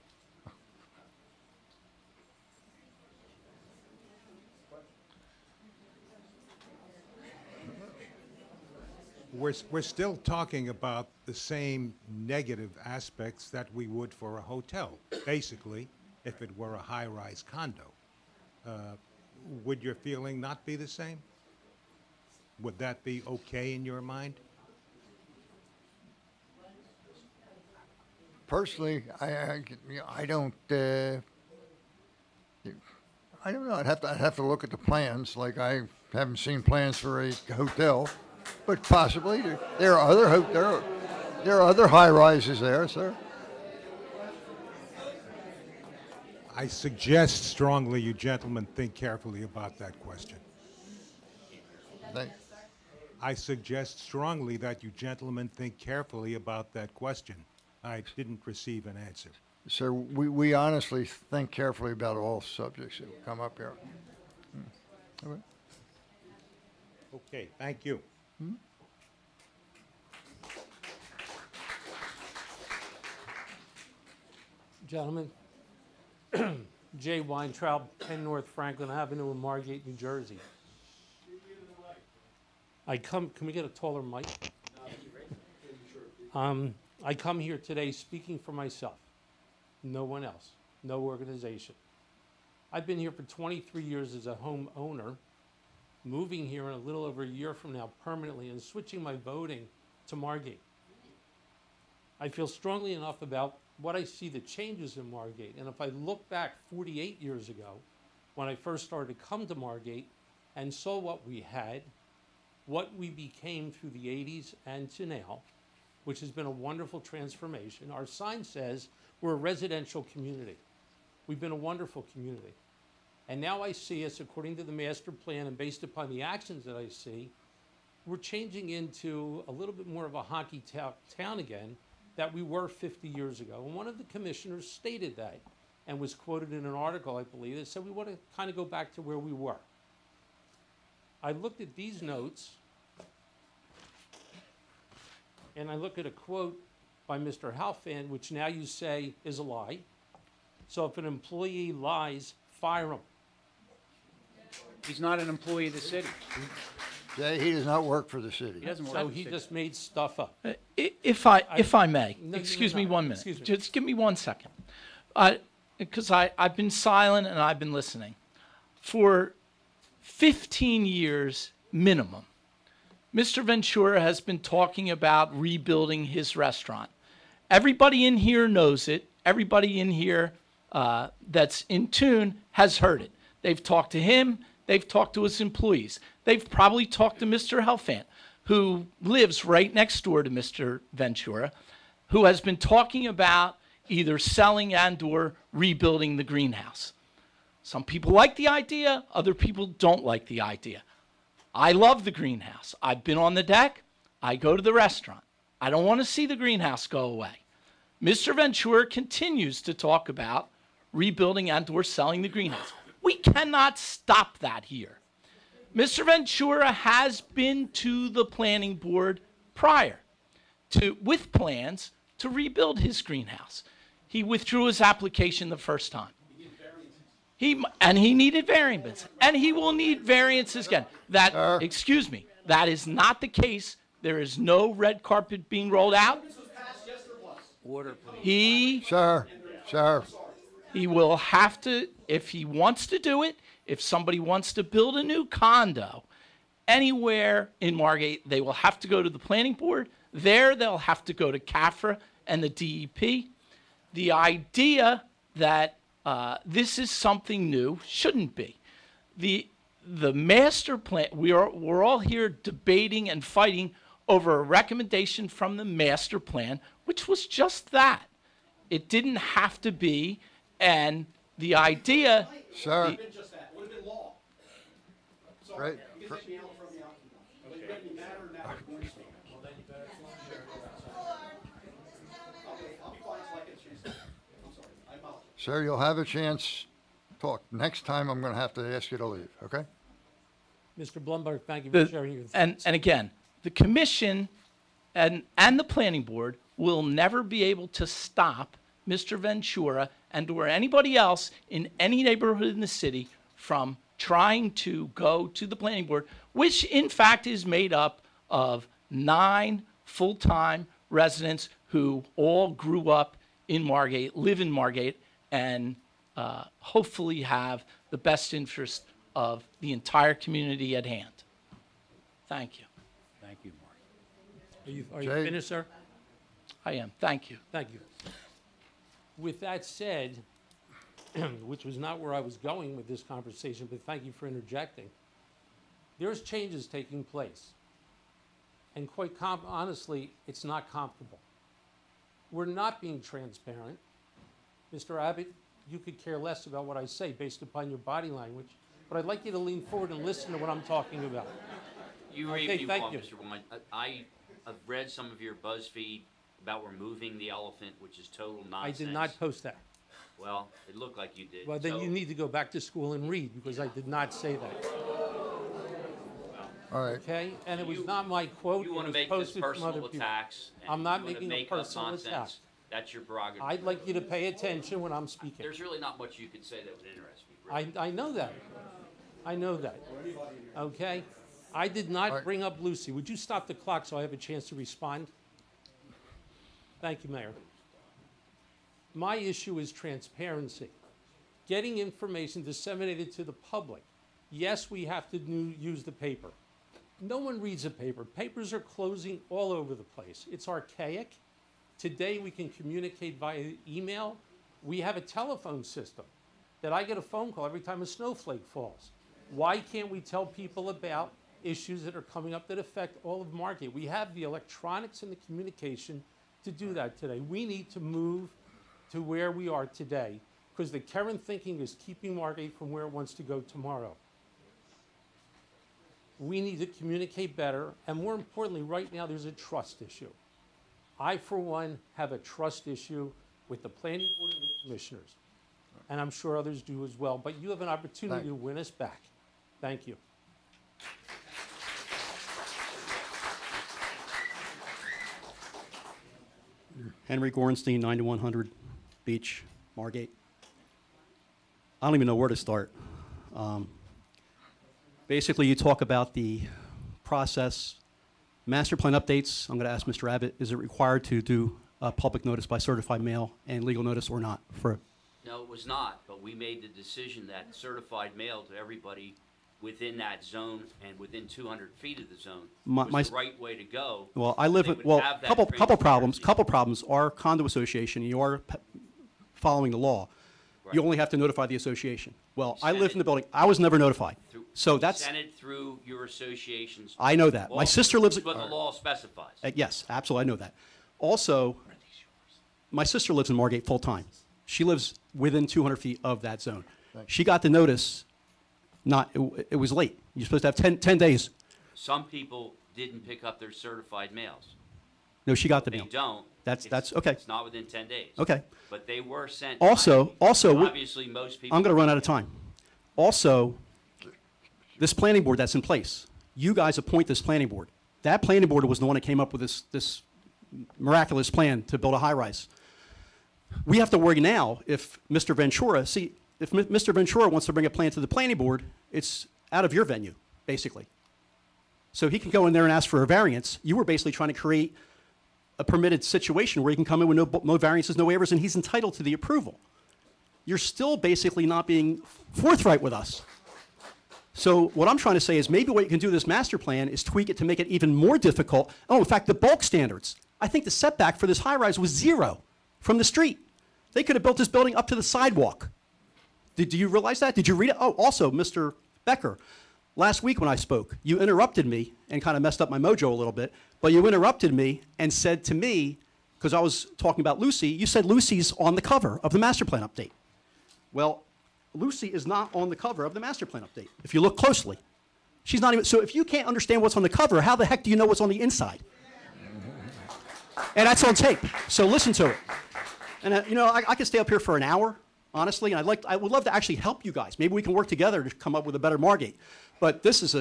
We're still talking about the same negative aspects that we would for a hotel, basically, if it were a high-rise condo. Would your feeling not be the same? Would that be okay in your mind? Personally, I don't know. I'd have to look at the plans. Like, I haven't seen plans for a hotel, but possibly there are other high rises there, sir. I suggest strongly you gentlemen think carefully about that question. I suggest strongly that you gentlemen think carefully about that question. I didn't receive an answer. Sir, we honestly think carefully about all subjects that come up here. Okay. Okay, thank you. Gentlemen, Jay Weintraub, 10 North Franklin Avenue in Margate, New Jersey. Can we get a taller mic? I come here today speaking for myself, no one else, no organization. I've been here for 23 years as a homeowner, moving here in a little over a year from now permanently and switching my voting to Margate. I feel strongly enough about what I see the changes in Margate, and if I look back 48 years ago, when I first started to come to Margate and saw what we had, what we became through the 80s and to now, which has been a wonderful transformation. Our sign says we're a residential community. We've been a wonderful community. And now I see us, according to the master plan and based upon the actions that I see, we're changing into a little bit more of a hockey town again that we were 50 years ago. And one of the commissioners stated that and was quoted in an article, I believe, that said we want to kind of go back to where we were. I looked at these notes and I look at a quote by Mr. Halfand, which now you say is a lie. So if an employee lies, fire him. He's not an employee of the city. Jay, he does not work for the city. He doesn't work So for the he city. just made stuff up. If I may, No, excuse no, me no. 1 minute. Excuse me. Just give me 1 second. Because I've been silent and I've been listening. For 15 years minimum, Mr. Ventura has been talking about rebuilding his restaurant. Everybody in here knows it. Everybody in here that's in tune has heard it. They've talked to him. They've talked to his employees. They've probably talked to Mr. Helfand, who lives right next door to Mr. Ventura, who has been talking about either selling and or rebuilding the greenhouse. Some people like the idea. Other people don't like the idea. I love the greenhouse. I've been on the deck. I go to the restaurant. I don't want to see the greenhouse go away. Mr. Ventura continues to talk about rebuilding and or selling the greenhouse. We cannot stop that here. Mr. Ventura has been to the planning board prior with plans to rebuild his greenhouse. He withdrew his application the first time. He needed variances, and he will need variances again. Excuse me, that is not the case. There is no red carpet being rolled out. Order, please. Sir, He will have to, if he wants to do it, if somebody wants to build a new condo anywhere in Margate, they will have to go to the planning board. There, they'll have to go to CAFRA and the DEP. The idea that this is something new shouldn't be. The master plan, we're all here debating and fighting over a recommendation from the master plan, which was just that. It didn't have to be, and the idea. Sir. It just that. It would have been law. Sorry, Right. you can take me out from the argument. It doesn't matter now. I'll be quiet until I get a chance to. I'm sorry. I apologize. Sir, you'll have a chance to talk. Next time, I'm going to have to ask you to leave, okay? Mr. Blumberg, thank you for sharing your thoughts. And again, the commission and the planning board will never be able to stop Mr. Ventura and or anybody else in any neighborhood in the city from trying to go to the planning board, which in fact is made up of 9 full-time residents who all grew up in Margate, live in Margate, and hopefully have the best interest of the entire community at hand. Thank you. Thank you, Mark. Are you Jay? finished, sir? I am. Thank you. Thank you. With that said, which was not where I was going with this conversation, but thank you for interjecting. There's changes taking place. And quite honestly, it's not comfortable. We're not being transparent. Mr. Abbott, you could care less about what I say based upon your body language, but I'd like you to lean forward and listen to what I'm talking about. You read Okay, if you thank want, you. Mr. Wine. I've read some of your BuzzFeed about removing the elephant, which is total I nonsense. did not post that. Well, it looked like you did. Well, then So- you need to go back to school and read, because I did not say that. All right. Okay? And it was not my quote. You it want to was make this posted from personal other people. attacks. and I'm not you wanna making a make up personal nonsense. attack. That's your prerogative. I'd like you to pay attention when I'm speaking. There's really not much you could say that would interest me. Really. I know that. I know that. Okay? I did not bring up Lucy. Would you stop the clock so I have a chance to respond? Thank you, Mayor. My issue is transparency. Getting information disseminated to the public. Yes, we have to use the paper. No one reads the paper. Papers are closing all over the place. It's archaic. Today we can communicate via email. We have a telephone system that I get a phone call every time a snowflake falls. Why can't we tell people about issues that are coming up that affect all of Margate? We have the electronics and the communication to do that today. We need to move to where we are today, because the current thinking is keeping Margate from where it wants to go tomorrow. We need to communicate better, and more importantly, right now there's a trust issue. I, for one, have a trust issue with the planning board and the commissioners, and I'm sure others do as well, but you have an opportunity to win us back. Thank you. Henry Gorenstein, 9100 Beach, Margate. I don't even know where to start. Basically, you talk about the process. Master plan updates, I'm going to ask Mr. Abbott, is it required to do a public notice by certified mail and legal notice or not? No, it was not, but we made the decision that certified mail to everybody within that zone and within 200 feet of the zone was the right way to go. Well, I live They in, would well, have that couple problems. Our condo association, you are following the law. You only have to notify the association. Well, I live in the building. I was never notified. So that's. Sent it through your associations. I know that. My sister lives. That's what the law specifies. Yes, absolutely. I know that. Also, my sister lives in Margate full time. She lives within 200 feet of that zone. She got the notice. It was late. You're supposed to have 10 days. Some people didn't pick up their certified mails. No, she got the They mail. don't. That's okay. It's not within 10 days. Okay. But they were sent. Also, obviously, most people. I'm going to run out of time. Also, this planning board that's in place, you guys appoint this planning board. That planning board was the one that came up with this miraculous plan to build a high-rise. We have to worry now if Mr. Ventura, if Mr. Ventura wants to bring a plan to the planning board, it's out of your venue, basically. So he can go in there and ask for a variance. You were basically trying to create a permitted situation where he can come in with no variances, no waivers, and he's entitled to the approval. you're still basically not being forthright with us. So what I'm trying to say is maybe what you can do with this master plan is tweak it to make it even more difficult. Oh, in fact, the bulk standards. I think the setback for this high-rise was 0 from the street. They could have built this building up to the sidewalk. Do you realize that? Did you read it? Oh, also, Mr. Becker, last week when I spoke, you interrupted me and kind of messed up my mojo a little bit, but you interrupted me and said to me, because I was talking about Lucy, you said Lucy's on the cover of the master plan update. Well, Lucy is not on the cover of the master plan update, if you look closely. She's not even, so if you can't understand what's on the cover, how the heck do you know what's on the inside? And that's on tape, so listen to it. And I could stay up here for an hour, honestly, and I would love to actually help you guys. Maybe we can work together to come up with a better Margate. But this is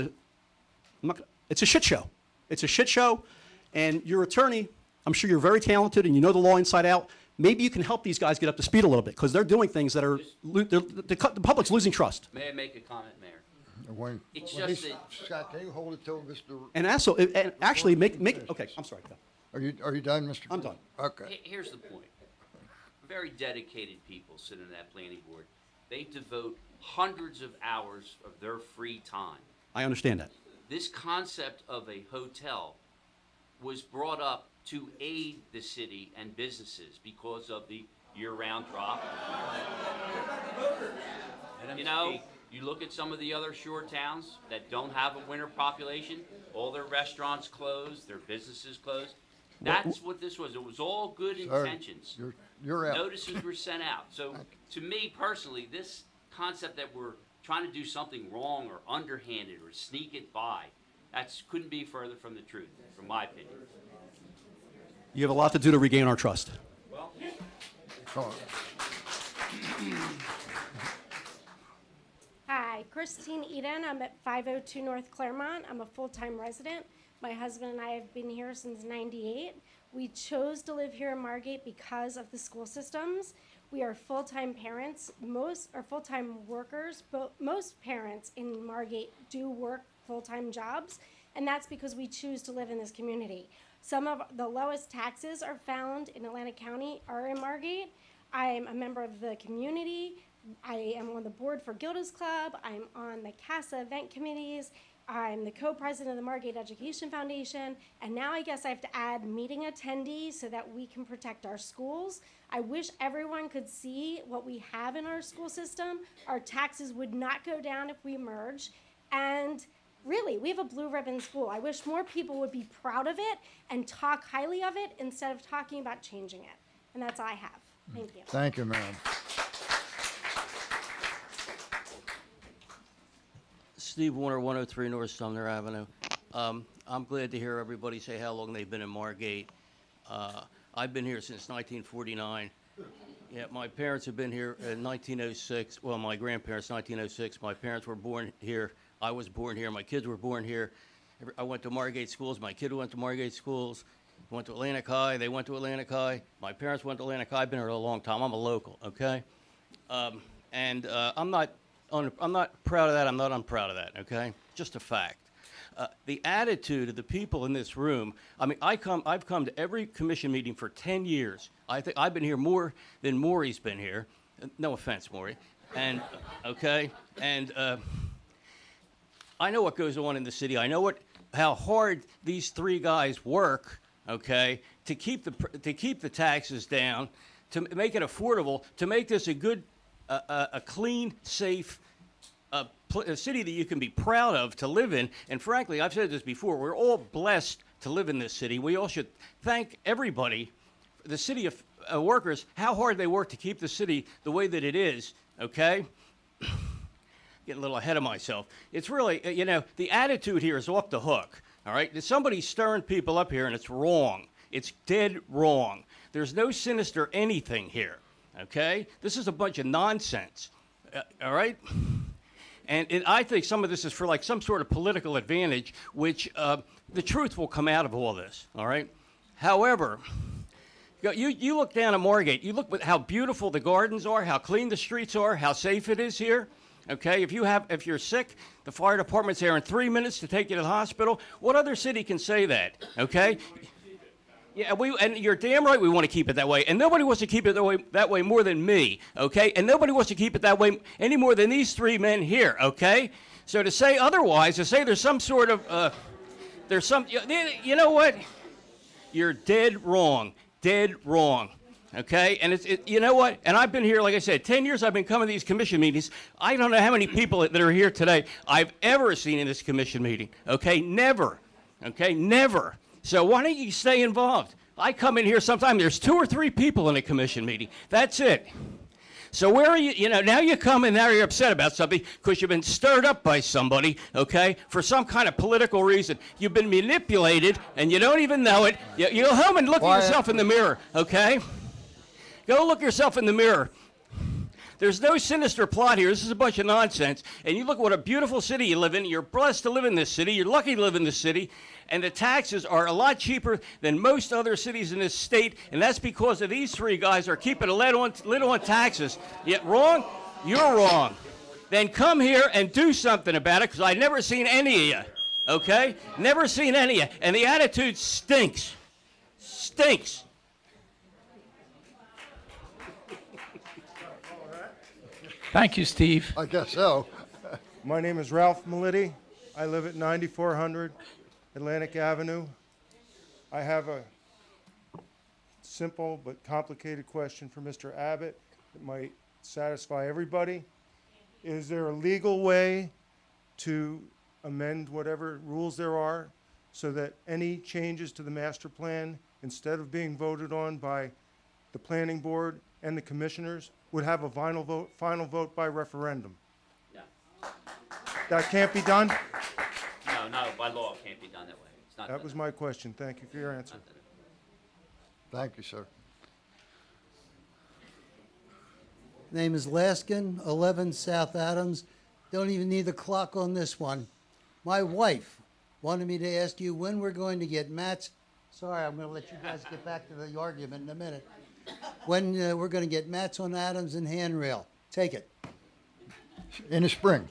it's a shit show. It's a shit show, and your attorney, I'm sure you're very talented and you know the law inside out. Maybe you can help these guys get up to speed a little bit, because they're doing things that are, the public's losing trust. May I make a comment, Mayor? It's When just he's- that. Scott, can you hold it till Mr. And also, and actually okay, I'm sorry. Go. Are you done, Mr.? I'm done. Okay. Here's the point. Very dedicated people sit in that planning board. They devote hundreds of hours of their free time. I understand that. This concept of a hotel was brought up to aid the city and businesses because of the year-round drop. You know, you look at some of the other shore towns that don't have a winter population, all their restaurants closed, their businesses closed. That's what this was. It was all good Sir, intentions. You're out. Notices were sent out. So to me personally, this concept that we're trying to do something wrong or underhanded or sneak it by, couldn't be further from the truth, from my opinion. You have a lot to do to regain our trust. Well, Hi, Christine Eden. I'm at 502 North Claremont. I'm a full-time resident. My husband and I have been here since '98. We chose to live here in Margate because of the school systems. We are full-time parents. Most are full-time workers, but most parents in Margate do work full-time jobs, and that's because we choose to live in this community. Some of the lowest taxes are found in Atlantic County are in Margate. I am a member of the community. I am on the board for Gilda's Club. I'm on the CASA event committees. I'm the co-president of the Margate Education Foundation, and now I guess I have to add meeting attendees so that we can protect our schools. I wish everyone could see what we have in our school system. Our taxes would not go down if we merge, and really, we have a blue ribbon school. I wish more people would be proud of it and talk highly of it instead of talking about changing it, and that's all I have. Thank you. Thank you, ma'am. Steve Warner, 103 North Sumner Avenue. I'm glad to hear everybody say how long they've been in Margate. I've been here since 1949. Yeah, my parents have been here in 1906. Well, my grandparents, 1906. My parents were born here. I was born here. My kids were born here. I went to Margate schools. My kid went to Margate schools. Went to Atlantic High. They went to Atlantic High. My parents went to Atlantic High. I've been here a long time. I'm a local, okay? I'm not proud of that. I'm not unproud of that, okay? Just a fact. The attitude of the people in this room, I mean, I've come to every commission meeting for 10 years. I think I've been here more than Maury's been here. No offense, Maury. And, okay? And I know what goes on in the city. I know how hard these three guys work, okay, to keep the taxes down, to make it affordable, to make this a good, a clean, safe a city that you can be proud of to live in. And frankly, I've said this before, we're all blessed to live in this city. We all should thank everybody, the city of workers, how hard they work to keep the city the way that it is, okay? Getting a little ahead of myself. It's really, the attitude here is off the hook, all right? Somebody's stirring people up here, and it's wrong. It's dead wrong. There's no sinister anything here, okay? This is a bunch of nonsense, all right? And I think some of this is for like some sort of political advantage, which the truth will come out of all this, all right? However, you look down at Margate, you look at how beautiful the gardens are, how clean the streets are, how safe it is here, okay? If you're sick, the fire department's there in 3 minutes to take you to the hospital. What other city can say that, okay? Yeah, and you're damn right we want to keep it that way. And nobody wants to keep it that way more than me, okay? And nobody wants to keep it that way any more than these three men here, okay? So to say otherwise, to say there's some sort of, you know what? You're dead wrong, okay? And you know what? And I've been here, like I said, 10 years I've been coming to these commission meetings. I don't know how many people that are here today I've ever seen in this commission meeting, okay? Never, okay? Never. So why don't you stay involved? I come in here sometime, there's 2 or 3 people in a commission meeting. That's it. So where are you, you know, now you come and now you're upset about something because you've been stirred up by somebody, okay, for some kind of political reason. You've been manipulated and you don't even know it. You go home and look at yourself in the mirror, okay? Go look yourself in the mirror. There's no sinister plot here. This is a bunch of nonsense. And you look what a beautiful city you live in. You're blessed to live in this city. You're lucky to live in this city. And the taxes are a lot cheaper than most other cities in this state. And that's because of these three guys are keeping a lid on taxes. Yet wrong? You're wrong. Then come here and do something about it because I've never seen any of you. Okay? Never seen any of you. And the attitude stinks. Stinks. Thank you, Steve. I guess so. My name is Ralph Melitti. I live at 9400 Atlantic Avenue. I have a simple but complicated question for Mr. Abbott that might satisfy everybody. Is there a legal way to amend whatever rules there are so that any changes to the master plan, instead of being voted on by the planning board and the commissioners, would have a final vote by referendum? No. That can't be done? No, by law it can't be done that way. It's not That was my question. Thank you for your answer. Thank you, sir. Name is Laskin, 11 South Adams. Don't even need the clock on this one. My wife wanted me to ask you when we're going to get mats. Sorry, I'm going to let you guys get back to the argument in a minute. When we're going to get mats on Adams and handrail. Take it. In the spring.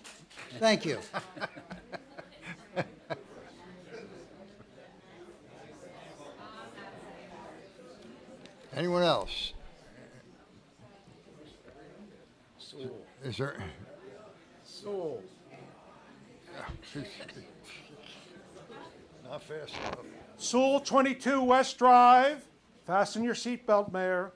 Thank you. Anyone else? Soul. Is there? Soul. Not fast enough. Sewell 22 West Drive. Fasten your seatbelt, Mayor.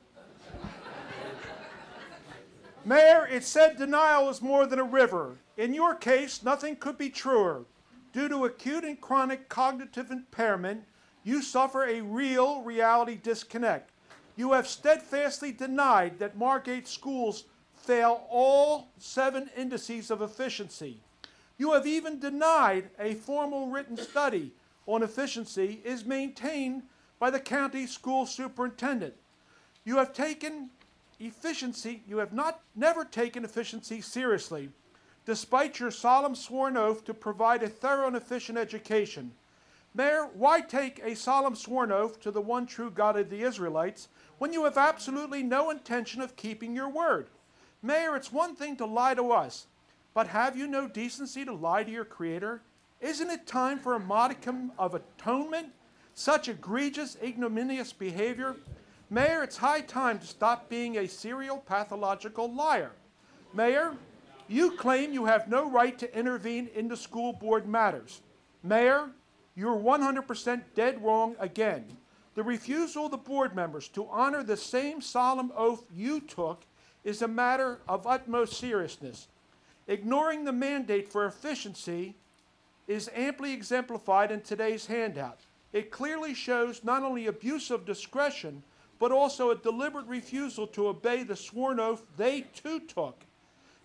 Mayor, it said denial is more than a river. In your case, nothing could be truer. Due to acute and chronic cognitive impairment, you suffer a real reality disconnect. You have steadfastly denied that Margate schools fail all 7 indices of efficiency. You have even denied a formal written study on efficiency is maintained by the county school superintendent. You have never taken efficiency seriously, despite your solemn sworn oath to provide a thorough and efficient education. Mayor, why take a solemn sworn oath to the one true God of the Israelites when you have absolutely no intention of keeping your word? Mayor, it's one thing to lie to us, but have you no decency to lie to your Creator? Isn't it time for a modicum of atonement? Such egregious, ignominious behavior? Mayor, it's high time to stop being a serial pathological liar. Mayor, you claim you have no right to intervene in the school board matters. Mayor, you're 100% dead wrong again. The refusal of the board members to honor the same solemn oath you took is a matter of utmost seriousness. Ignoring the mandate for efficiency is amply exemplified in today's handout. It clearly shows not only abuse of discretion, but also a deliberate refusal to obey the sworn oath they too took.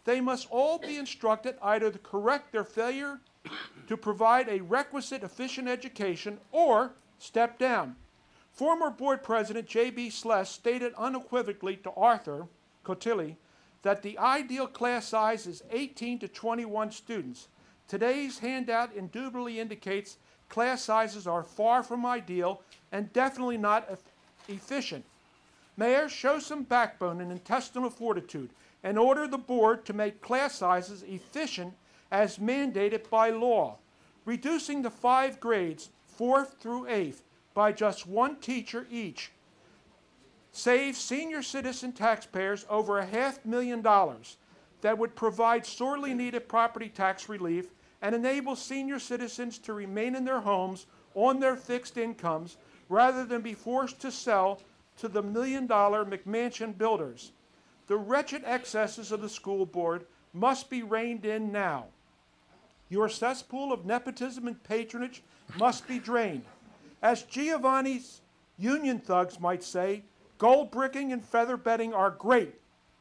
They must all be instructed either to correct their failure to provide a requisite efficient education or step down. Former board president J.B. Sless stated unequivocally to Arthur Cotilli that the ideal class size is 18 to 21 students. Today's handout indubitably indicates class sizes are far from ideal and definitely not efficient. Mayor, show some backbone and intestinal fortitude and order the board to make class sizes efficient as mandated by law. Reducing the 5 grades, 4th through 8th, by just one teacher each save senior citizen taxpayers over $500,000 that would provide sorely needed property tax relief and enable senior citizens to remain in their homes on their fixed incomes rather than be forced to sell to the million-dollar McMansion builders. The wretched excesses of the school board must be reined in now. Your cesspool of nepotism and patronage must be drained. As Giovanni's union thugs might say, gold bricking and feather bedding are great,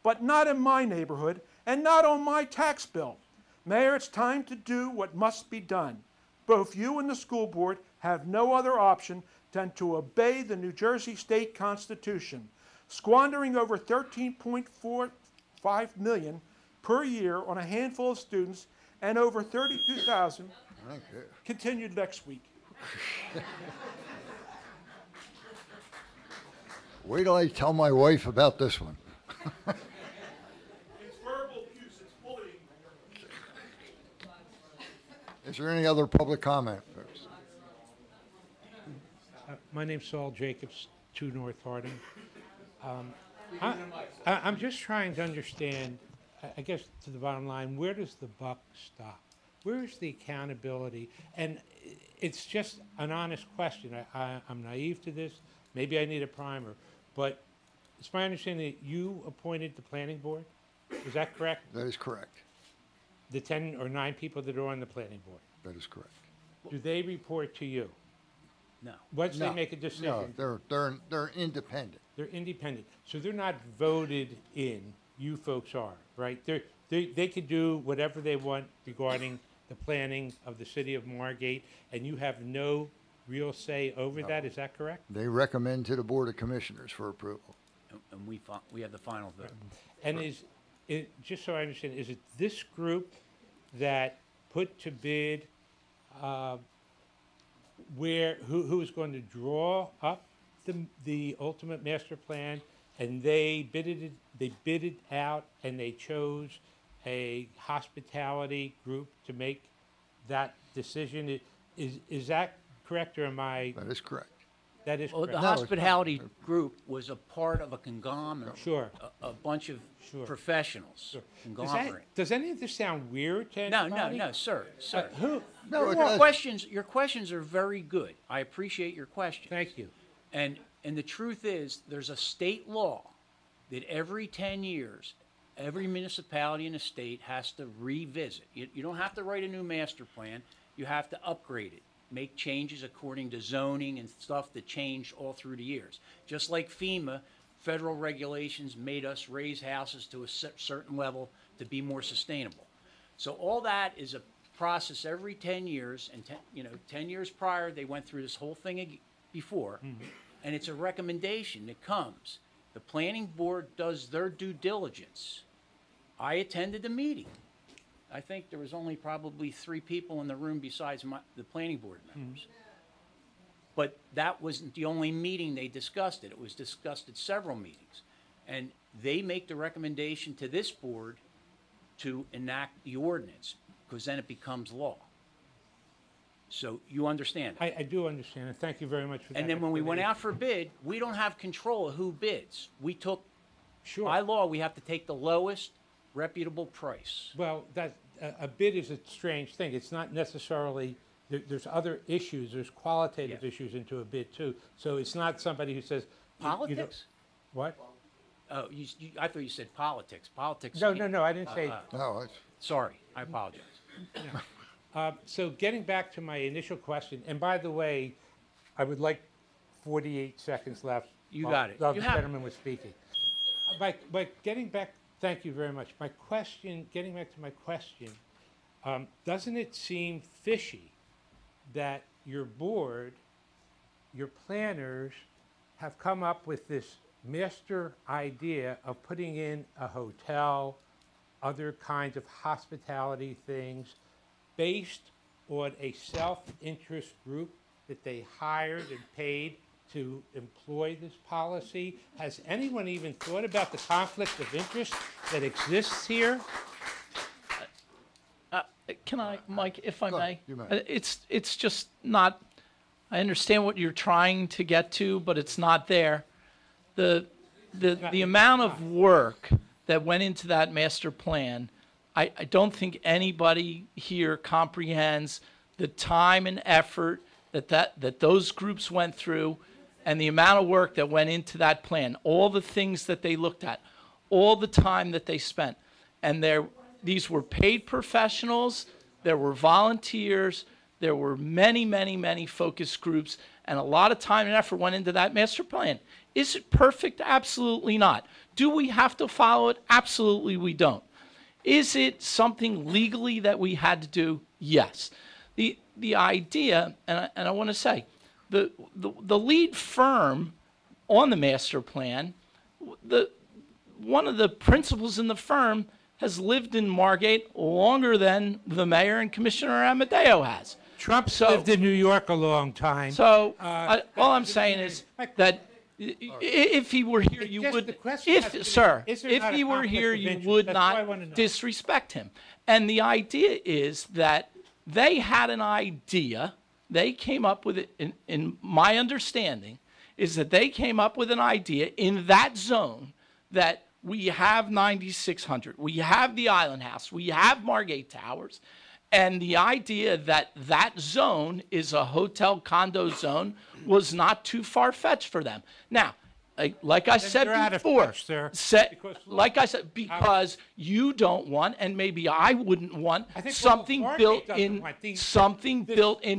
but not in my neighborhood and not on my tax bill. Mayor, it's time to do what must be done. Both you and the school board have no other option than to obey the New Jersey State Constitution. Squandering over $13.45 million per year on a handful of students and over 32,000 continued next week. Wait till I tell my wife about this one. It's verbal abuse, it's bullying. Is there any other public comment, folks? My name's Saul Jacobs, 2 North Harding. I'm just trying to understand, I guess to the bottom line, where does the buck stop? Where is the accountability? And it's just an honest question. I'm naive to this. Maybe I need a primer. But it's my understanding that you appointed the planning board? Is that correct? That is correct. The 10 or 9 people that are on the planning board? That is correct. Do they report to you? No. Once No. they make a decision? No, they're independent. They're independent. So they're not voted in. You folks are, right? They could do whatever they want regarding the planning of the city of Margate, and you have no real say over that. Is that correct? They recommend to the Board of Commissioners for approval. And we have the final vote. And is it, just so I understand, is it this group that put to bid who is going to draw up the ultimate master plan, and they bid it out, and they chose a hospitality group to make that decision? Is that correct, or am I? That is correct. That is Well, correct. the hospitality group was a part of a conglomerate. Sure. A bunch of professionals. Sure. Conglomerate. Does any of this sound weird to No, anybody? no, sir, sir. Who? No, Your questions are very good. I appreciate your questions. Thank you. And the truth is, there's a state law that every 10 years, every municipality in the state has to revisit. You don't have to write a new master plan. You have to upgrade it, make changes according to zoning and stuff that changed all through the years. Just like FEMA, federal regulations made us raise houses to a certain level to be more sustainable. So all that is a process every 10 years, and 10 years prior, they went through this whole thing before, and it's a recommendation that comes. The planning board does their due diligence. I attended the meeting. I think there was only probably 3 people in the room besides the planning board members. But that wasn't the only meeting they discussed it. It was discussed at several meetings. And they make the recommendation to this board to enact the ordinance, because then it becomes law. So you understand that. I do understand, and thank you very much for that. And then when we went explanation. out for bid, we don't have control of who bids. We took, by law, we have to take the lowest reputable price. Well, a bid is a strange thing. It's not necessarily, there's other issues, there's qualitative issues into a bid too. So it's not somebody who says. Politics? What? Oh, I thought you said politics. Politics. No, I didn't say. Sorry, I apologize. So getting back to my initial question, and by the way, I would like 48 seconds left. You got it. While You the have it. gentleman was speaking. By getting back, thank you very much. Getting back to my question, doesn't it seem fishy that your board, your planners, have come up with this master idea of putting in a hotel, other kinds of hospitality things, based on a self-interest group that they hired and paid to employ this policy? Has anyone even thought about the conflict of interest that exists here? Can I, Mike, if I may? You may. It's just not I understand what you're trying to get to, but it's not there. The amount of work that went into that master plan, I don't think anybody here comprehends the time and effort that those groups went through, and the amount of work that went into that plan, all the things that they looked at, all the time that they spent. And these were paid professionals, there were volunteers, there were many, many, many focus groups, and a lot of time and effort went into that master plan. Is it perfect? Absolutely not. Do we have to follow it? Absolutely we don't. Is it something legally that we had to do? Yes. The idea, and I want to say, the lead firm on the master plan, one of the principals in the firm has lived in Margate longer than the mayor and Commissioner Amadeo has. Trump lived in New York a long time. So all I'm saying is that if he were here, you would, if he were here, you would not disrespect him. And the idea is that they had an idea, they came up with it, in my understanding, is that they came up with an idea in that zone that we have 9600, we have the Island House, we have Margate Towers, and the idea that that zone is a hotel condo zone was not too far-fetched for them. Now, like I said before, like I said, because you don't want, and maybe I wouldn't want, something built in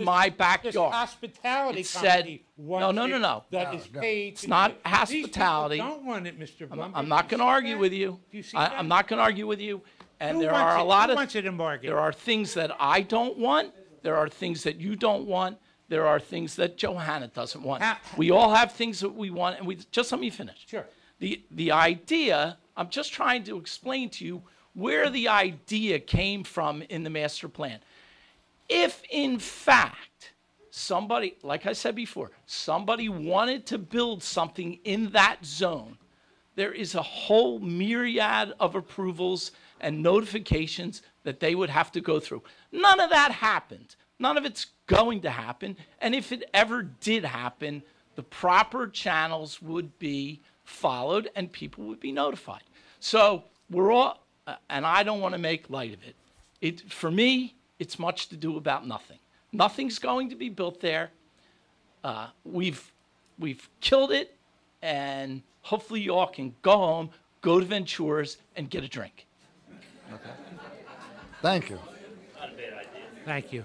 my backyard. Hospitality it said, company no. That is paid. It's not hospitality. These people don't want it, Mr. Blum. I'm not going to argue with you. I'm not going to argue with you. And there are a lot of there are things that I don't want. There are things that you don't want. There are things that Johanna doesn't want. We all have things that we want, and just let me finish. Sure. The idea, I'm just trying to explain to you where the idea came from in the master plan. If in fact somebody, like I said before, somebody wanted to build something in that zone, there is a whole myriad of approvals and notifications that they would have to go through. None of that happened. None of it's going to happen. And if it ever did happen, the proper channels would be followed and people would be notified. So we're all, and I don't want to make light of it. For me, it's much to do about nothing. Nothing's going to be built there. We've killed it, and hopefully you all can go home, go to Ventura's, and get a drink. Okay. Thank you. Thank you.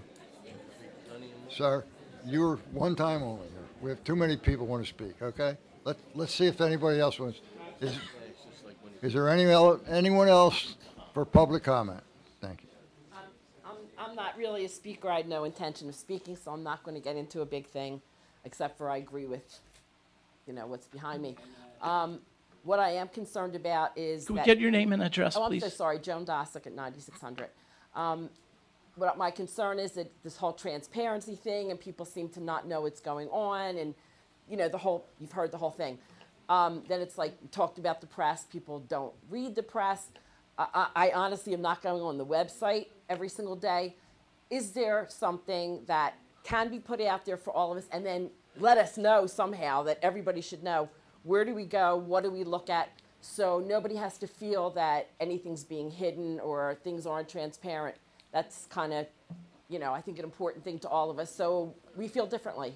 Sir, you're one time only here. We have too many people want to speak, okay? Let's see if anybody else wants. Is there anyone else for public comment? Thank you. I'm not really a speaker. I had no intention of speaking, so I'm not going to get into a big thing, except for I agree with, what's behind me. What I am concerned about is Can we get your name and address, please? I'm so sorry. Joan Dosick at 9600. What my concern is that this whole transparency thing, and people seem to not know what's going on, and you've heard the whole thing. Then it's like you talked about the press. People don't read the press. I honestly am not going on the website every single day. Is there something that can be put out there for all of us, and then let us know somehow that everybody should know? Where do we go? What do we look at? So nobody has to feel that anything's being hidden or things aren't transparent. That's kind of, I think an important thing to all of us. So we feel differently.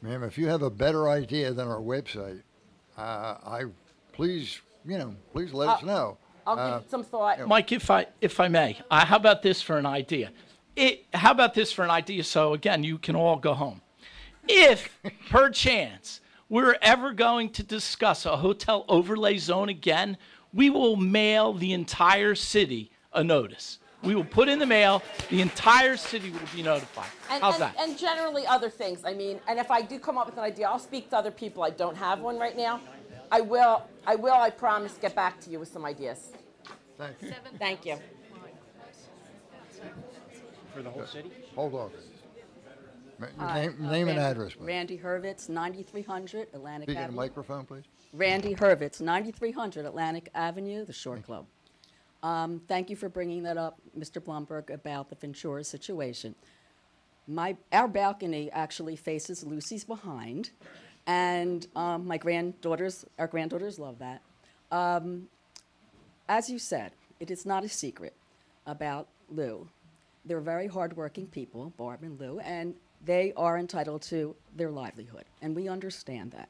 Ma'am, if you have a better idea than our website, please let us know. I'll give it some thought. Mike, if I may, how about this for an idea? How about this for an idea? So again, you can all go home. If, perchance, we're ever going to discuss a hotel overlay zone again, we will mail the entire city a notice. We will put in the mail, the entire city will be notified. How's that? And generally other things. I mean, and if I do come up with an idea, I'll speak to other people. I don't have one right now. I promise, get back to you with some ideas. Thank you. Thank you. For the whole city? Hold on. Name and address, please. Randy Hurwitz, 9300 Atlantic Speak in the Avenue. microphone, please. Randy Hurwitz, 9300 Atlantic Avenue, the Shore Club. Thank you for bringing that up, Mr. Blumberg, about the Ventura situation. Our balcony actually faces Lucy's behind, and our granddaughters love that. As you said, it is not a secret about Lou. They're very hardworking people, Barb and Lou, and they are entitled to their livelihood, and we understand that.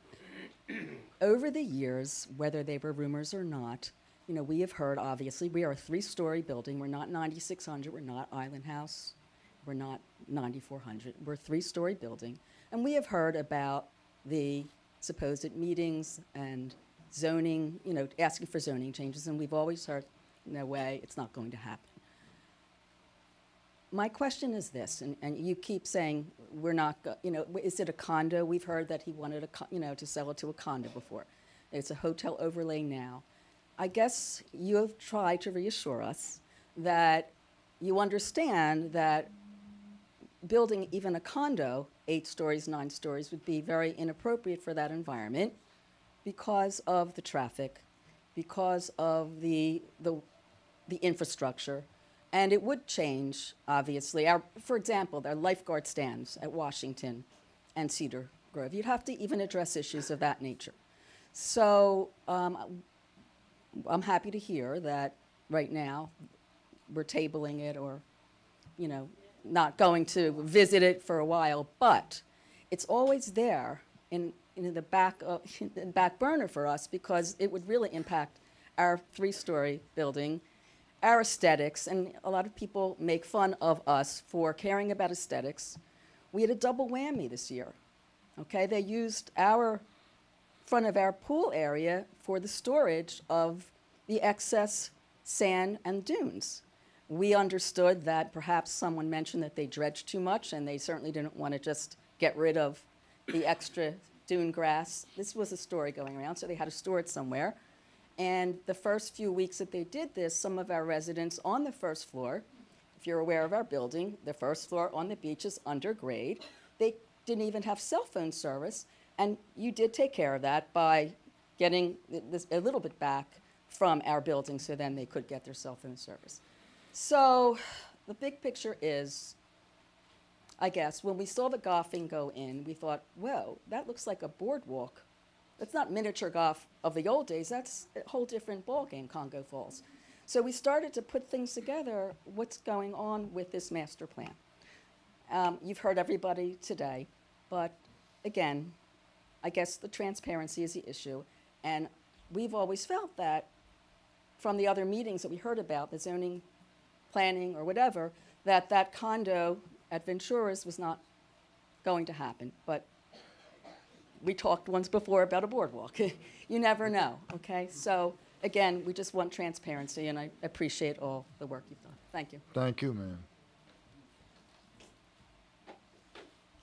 Over the years, whether they were rumors or not, we have heard, obviously, we are a 3-story building. We're not 9,600. We're not Island House. We're not 9,400. We're a 3-story building. And we have heard about the supposed meetings and zoning, asking for zoning changes. And we've always heard, no way, it's not going to happen. My question is this, and you keep saying we're not, is it a condo? We've heard that he wanted to sell it to a condo before. It's a hotel overlay now. I guess you have tried to reassure us that you understand that building even a condo, 8 stories, 9 stories, would be very inappropriate for that environment because of the traffic, because of the infrastructure. And it would change, obviously. For example, there are lifeguard stands at Washington and Cedar Grove. You'd have to even address issues of that nature. So I'm happy to hear that right now we're tabling it or, not going to visit it for a while. But it's always there in the back burner for us because it would really impact our 3-story building, our aesthetics, and a lot of people make fun of us for caring about aesthetics. We had a double whammy this year, okay? They used our front of our pool area for the storage of the excess sand and dunes. We understood that perhaps someone mentioned that they dredged too much, and they certainly didn't want to just get rid of the extra dune grass. This was a story going around, so they had to store it somewhere. And the first few weeks that they did this, some of our residents on the first floor, if you're aware of our building, the first floor on the beach is under grade. They didn't even have cell phone service, and you did take care of that by getting this a little bit back from our building so then they could get their cell phone service. So the big picture is, I guess, when we saw the golfing go in, we thought, whoa, that looks like a boardwalk. That's not miniature golf of the old days. That's a whole different ballgame, Congo Falls. So we started to put things together, what's going on with this master plan. You've heard everybody today, but again, I guess the transparency is the issue. And we've always felt that from the other meetings that we heard about, the zoning, planning, or whatever, that condo at Ventura's was not going to happen. But we talked once before about a boardwalk. You never know, okay? So again, we just want transparency, and I appreciate all the work you've done. Thank you. Thank you, ma'am.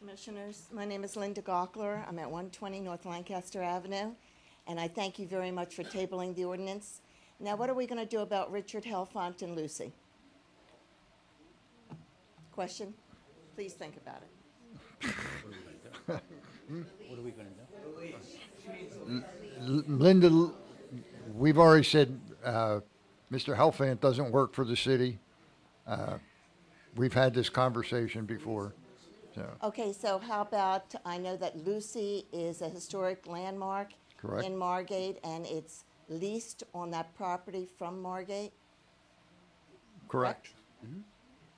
Commissioners, my name is Linda Gockler. I'm at 120 North Lancaster Avenue, and I thank you very much for tabling the ordinance. Now, what are we going to do about Richard Helfont and Lucy? Question? Please think about it. What are we going to do? Linda, we've already said Mr. Helfant doesn't work for the city. We've had this conversation before. So. Okay, so how about, I know that Lucy is a historic landmark Correct. in Margate, and it's leased on that property from Margate? Correct. Mm-hmm.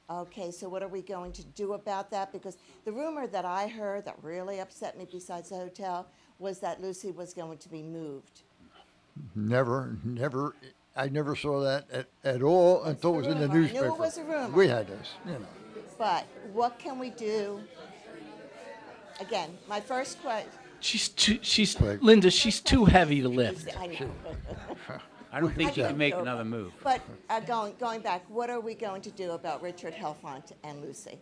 Okay, so what are we going to do about that? Because the rumor that I heard that really upset me besides the hotel was that Lucy was going to be moved. Never. I never saw that at all until it was in the newspaper. I knew it was a rumor. We had this, But what can we do? Again, my first question. Linda, she's too heavy to lift. I know. I don't think you can make another move. But going back, what are we going to do about Richard Helfont and Lucy?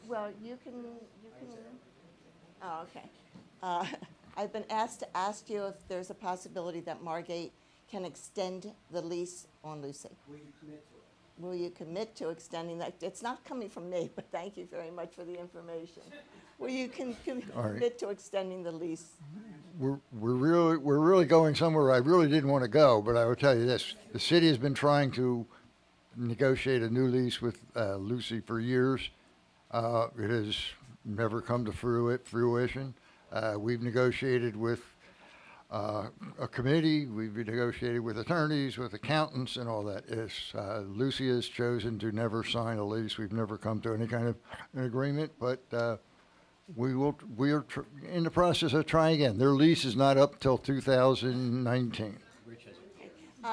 Well, you can. Oh, okay. I've been asked to ask you if there's a possibility that Margate can extend the lease on Lucy. Will you commit to it? Will you commit to extending that? It's not coming from me, but thank you very much for the information. Will you commit to extending the lease? We're really going somewhere I really didn't want to go, but I will tell you this. The city has been trying to negotiated a new lease with Lucy for years. It has never come to fruition. We've negotiated with a committee, we've negotiated with attorneys, with accountants, and all that. Lucy has chosen to never sign a lease. We've never come to any kind of an agreement, but we are in the process of trying again. Their lease is not up till 2019.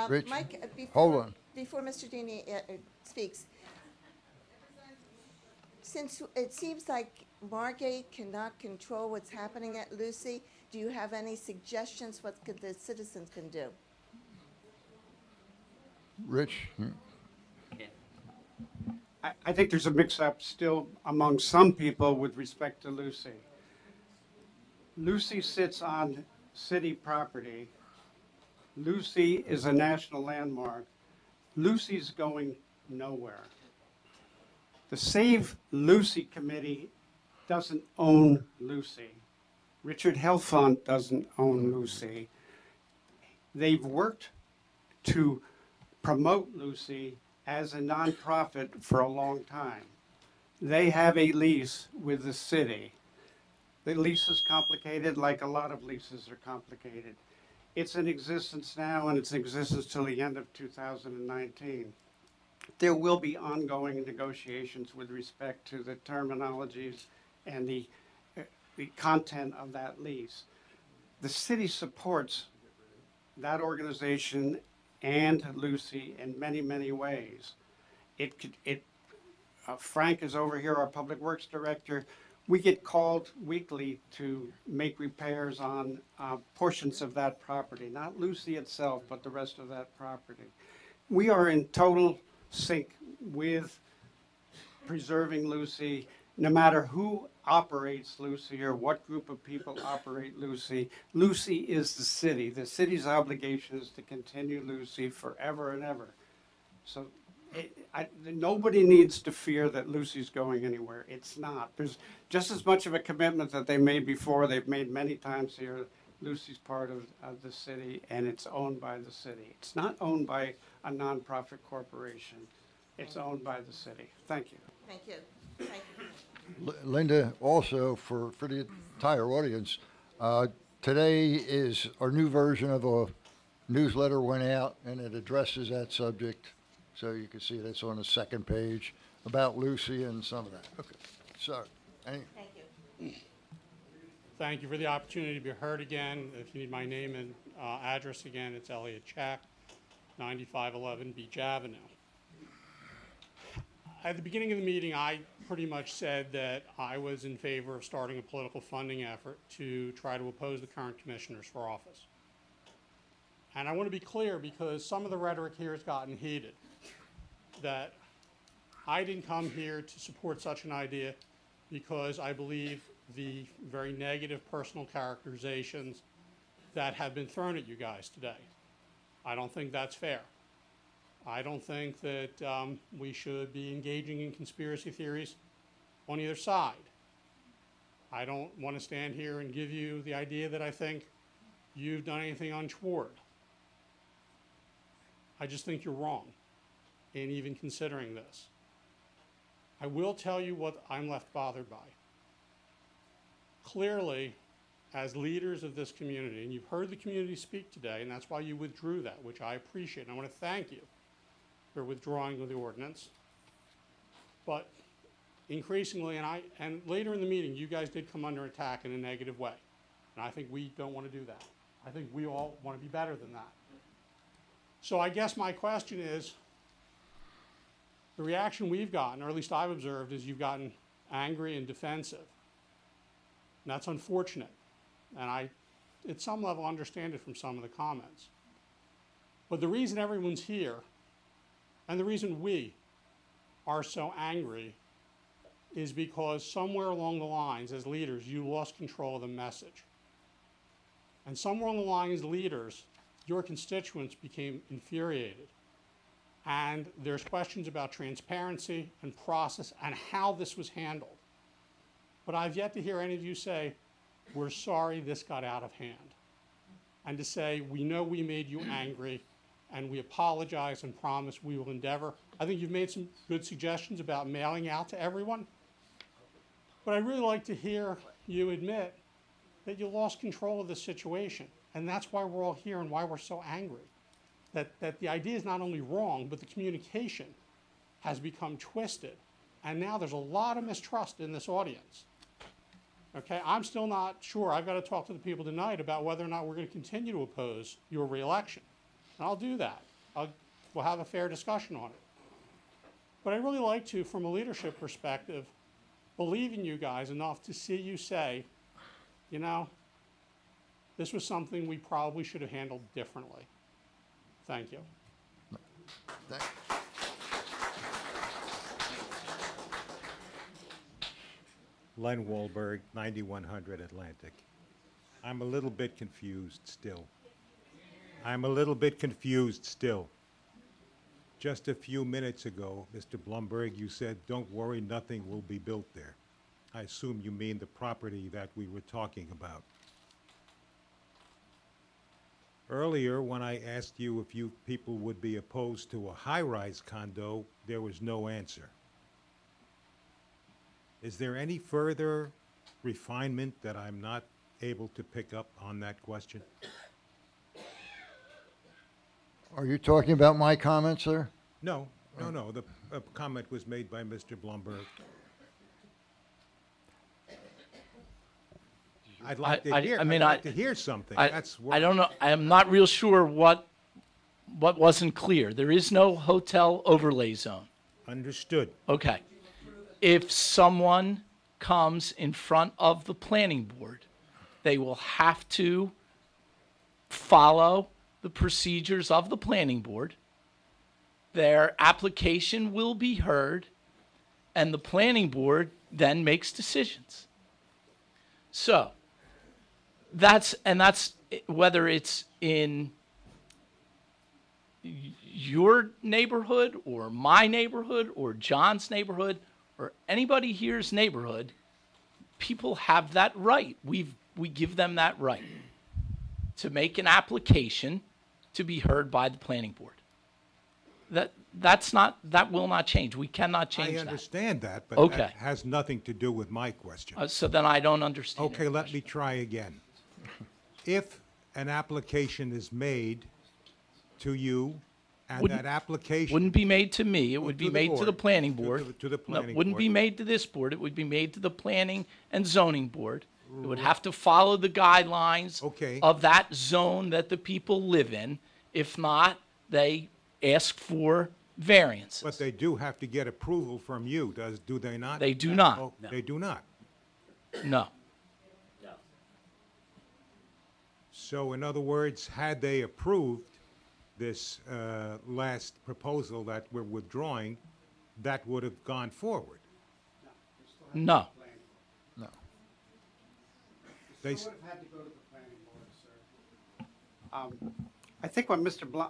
Rich, Mike, hold on. Before Mr. Deeney speaks, since it seems like Margate cannot control what's happening at Lucy, do you have any suggestions what the citizens can do? Rich? I think there's a mix-up still among some people with respect to Lucy. Lucy sits on city property. Lucy is a national landmark. Lucy's going nowhere. The Save Lucy Committee doesn't own Lucy. Richard Helfand doesn't own Lucy. They've worked to promote Lucy as a nonprofit for a long time. They have a lease with the city. The lease is complicated, like a lot of leases are complicated. It's in existence now, and it's in existence till the end of 2019. There will be ongoing negotiations with respect to the terminologies and the content of that lease. The city supports that organization and Lucy in many, many ways. Frank is over here, our Public Works Director. We get called weekly to make repairs on portions of that property, not Lucy itself, but the rest of that property. We are in total sync with preserving Lucy, no matter who operates Lucy or what group of people operate Lucy. Lucy is the city. The city's obligation is to continue Lucy forever and ever. So nobody needs to fear that Lucy's going anywhere. It's not. There's just as much of a commitment that they made before. They've made many times here. Lucy's part of the city, and it's owned by the city. It's not owned by a nonprofit corporation. It's owned by the city. Thank you. Thank you. Thank you. Linda, also for the entire audience, today is our new version of a newsletter went out, and it addresses that subject. So you can see that's on the second page about Lucy and some of that. Okay. So, Thank you. Thank you for the opportunity to be heard again. If you need my name and address again, it's Elliot Chack, 9511 Beach Avenue. At the beginning of the meeting, I pretty much said that I was in favor of starting a political funding effort to try to oppose the current commissioners for office. And I want to be clear, because some of the rhetoric here has gotten heated, that I didn't come here to support such an idea because I believe the very negative personal characterizations that have been thrown at you guys today. I don't think that's fair. I don't think that we should be engaging in conspiracy theories on either side. I don't want to stand here and give you the idea that I think you've done anything untoward. I just think you're wrong in even considering this. I will tell you what I'm left bothered by. Clearly, as leaders of this community, and you've heard the community speak today, and that's why you withdrew that, which I appreciate, and I want to thank you for withdrawing of the ordinance. But increasingly, and later in the meeting, you guys did come under attack in a negative way. And I think we don't want to do that. I think we all want to be better than that. So I guess my question is, the reaction we've gotten, or at least I've observed, is you've gotten angry and defensive. And that's unfortunate. And I, at some level, understand it from some of the comments. But the reason everyone's here, and the reason we are so angry, is because somewhere along the lines, as leaders, you lost control of the message. And somewhere along the lines, leaders, your constituents became infuriated. And there's questions about transparency and process and how this was handled. But I've yet to hear any of you say, we're sorry this got out of hand. And to say, we know we made you angry, and we apologize and promise we will endeavor. I think you've made some good suggestions about mailing out to everyone. But I'd really like to hear you admit that you lost control of the situation. And that's why we're all here and why we're so angry. That the idea is not only wrong, but the communication has become twisted. And now there's a lot of mistrust in this audience. Okay, I'm still not sure. I've got to talk to the people tonight about whether or not we're going to continue to oppose your reelection. And I'll do that. We'll have a fair discussion on it. But I'd really like to, from a leadership perspective, believe in you guys enough to see you say, you know, this was something we probably should have handled differently. Thank you. Len Wahlberg, 9100 Atlantic. I'm a little bit confused still. Just a few minutes ago, Mr. Blumberg, you said, don't worry, nothing will be built there. I assume you mean the property that we were talking about. Earlier, when I asked you if you people would be opposed to a high-rise condo, there was no answer. Is there any further refinement that I'm not able to pick up on that question? Are you talking about my comments, sir? No. The comment was made by Mr. Blumberg. I'd like to hear something. I don't know. I am not real sure what wasn't clear. There is no hotel overlay zone. Understood. Okay. If someone comes in front of the planning board, they will have to follow the procedures of the planning board. Their application will be heard, and the planning board then makes decisions. So, that's whether it's in your neighborhood or my neighborhood or John's neighborhood or anybody here's neighborhood, people have that right. We give them that right to make an application to be heard by the planning board. That will not change. We cannot change that. I understand that, but okay. That has nothing to do with my question. So then I don't understand. Okay, let me try again. If an application is made to you, and that application wouldn't be made to me. It would be made to the planning board. To the planning board. Wouldn't be made to this board. It would be made to the planning and zoning board. It would have to follow the guidelines of that zone that the people live in. If not, they ask for variances. But they do have to get approval from you, do they not? They do not. Oh, no. They do not. No. So in other words, had they approved this last proposal that we're withdrawing, that would have gone forward? No. No. They would have had to go to the planning board, sir. I think what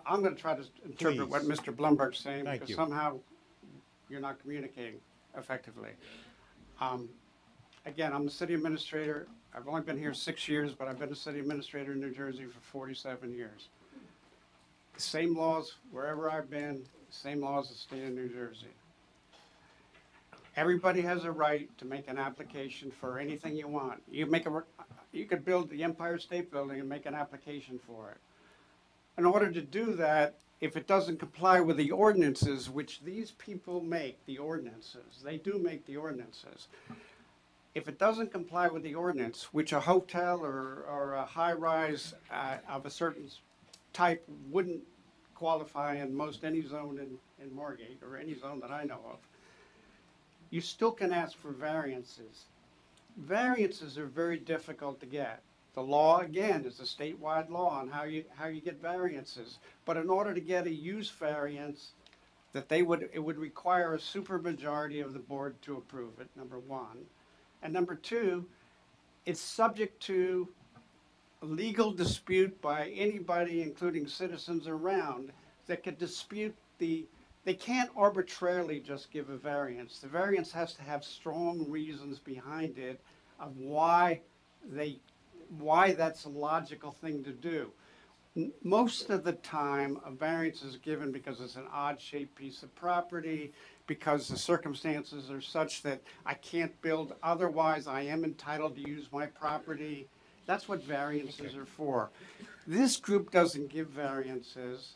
I'm going to try to interpret what Mr. Blumberg's saying, because somehow you're not communicating effectively. Again, I'm the city administrator. I've only been here 6 years, but I've been a city administrator in New Jersey for 47 years. The same laws wherever I've been, same laws that stay in New Jersey. Everybody has a right to make an application for anything you want. You could build the Empire State Building and make an application for it. In order to do that, if it doesn't comply with the ordinances, which these people make, the ordinances, they do make the ordinances. If it doesn't comply with the ordinance, which a hotel or a high-rise of a certain type wouldn't qualify in most any zone in Margate or any zone that I know of, you still can ask for variances. Variances are very difficult to get. The law, again, is a statewide law on how you get variances. But in order to get a use variance, it would require a supermajority of the board to approve it, number one. And number two, it's subject to a legal dispute by anybody, including citizens around, that could dispute they can't arbitrarily just give a variance. The variance has to have strong reasons behind it of why that's a logical thing to do. Most of the time, a variance is given because it's an odd-shaped piece of property, because the circumstances are such that I can't build otherwise, I am entitled to use my property. That's what variances are for. This group doesn't give variances.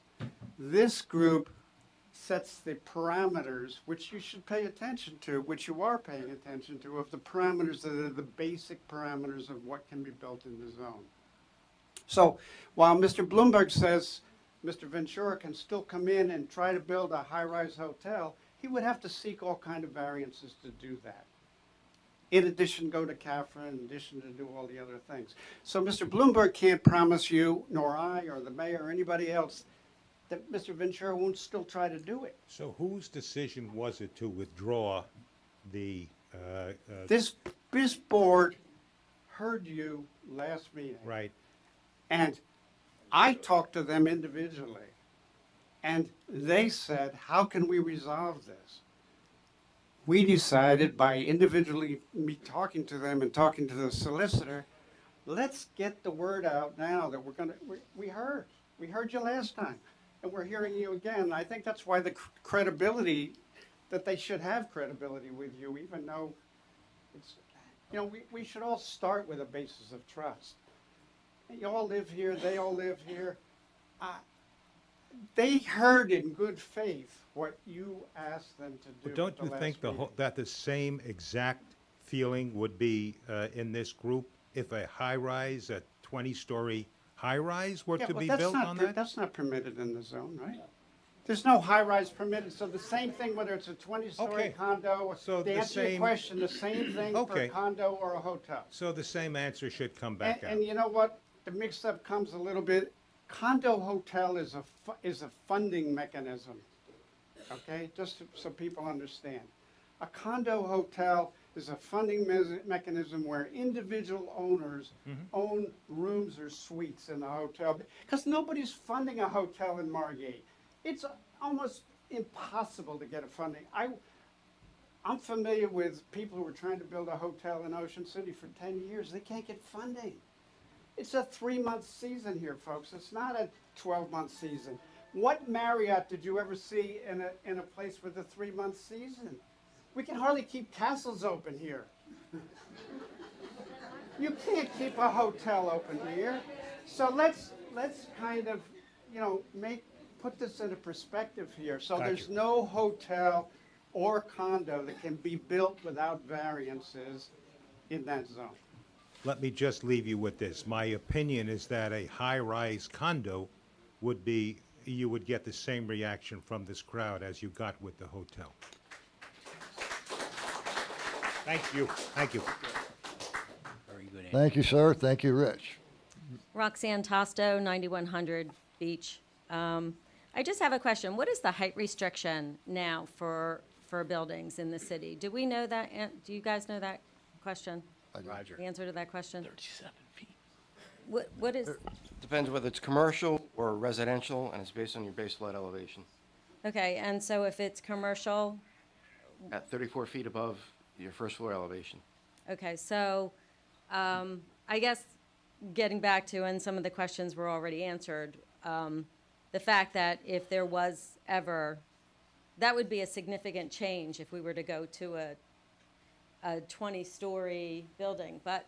This group sets the parameters, which you should pay attention to, which you are paying attention to, of the parameters that are the basic parameters of what can be built in the zone. So while Mr. Bloomberg says Mr. Ventura can still come in and try to build a high-rise hotel, he would have to seek all kind of variances to do that. In addition, go to CAFRA, in addition to do all the other things. So Mr. Bloomberg can't promise you, nor I, or the mayor, or anybody else, that Mr. Ventura won't still try to do it. So whose decision was it to withdraw the, This board heard you last meeting. right? And I talked to them individually, and they said, how can we resolve this? We decided by individually me talking to them and talking to the solicitor, let's get the word out now that we heard you last time, and we're hearing you again. I think that's why the credibility, that they should have credibility with you, even though it's, you know, we should all start with a basis of trust. You all live here, they all live here. They heard in good faith what you asked them to do. But don't at the you last think meeting. that the same exact feeling would be in this group if a high-rise, a 20-story high-rise were Yeah, to but be that's built not on that? That's not permitted in the zone, right? There's no high-rise permitted, so the same thing, whether it's a 20-story Okay. condo, So to the answer your same- question, the same thing for Okay. a condo or a hotel. So the same answer should come back out. And you know what? The mix-up comes a little bit. Condo hotel is a funding mechanism, okay? Just so people understand. A condo hotel is a funding mechanism where individual owners own rooms or suites in the hotel, because nobody's funding a hotel in Margate. It's almost impossible to get a funding. I'm familiar with people who are trying to build a hotel in Ocean City for 10 years. They can't get funding. It's a 3-month season here, folks. It's not a 12-month season. What Marriott did you ever see in a place with a 3-month season? We can hardly keep castles open here. You can't keep a hotel open here. So let's kind of, you know, put this into perspective here. So Gotcha. there's no hotel or condo that can be built without variances in that zone. Let me just leave you with this. My opinion is that a high-rise condo would be, you would get the same reaction from this crowd as you got with the hotel. Thank you. Thank you. Very good answer. Thank you, sir. Thank you, Rich. Roxanne Tosto, 9100 Beach. I just have a question. What is the height restriction now for buildings in the city? Do we know that? Do you guys know that question? Roger. The answer to that question? 37 feet. What is, Depends whether it's commercial or residential, and it's based on your base flood elevation. okay, and so if it's commercial, At 34 feet above your first floor elevation. okay, so I guess getting back to, and some of the questions were already answered, the fact that if there was ever, that would be a significant change if we were to go to a 20-story building. But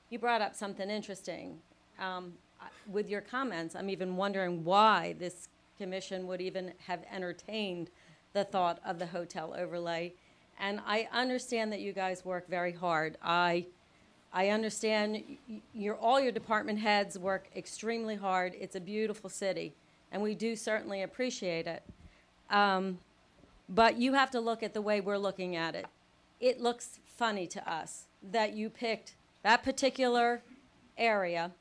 you brought up something interesting. With your comments, I'm even wondering why this commission would even have entertained the thought of the hotel overlay. And I understand that you guys work very hard. I understand all your department heads work extremely hard. It's a beautiful city, and we do certainly appreciate it. But you have to look at the way we're looking at it. It looks funny to us that you picked that particular area,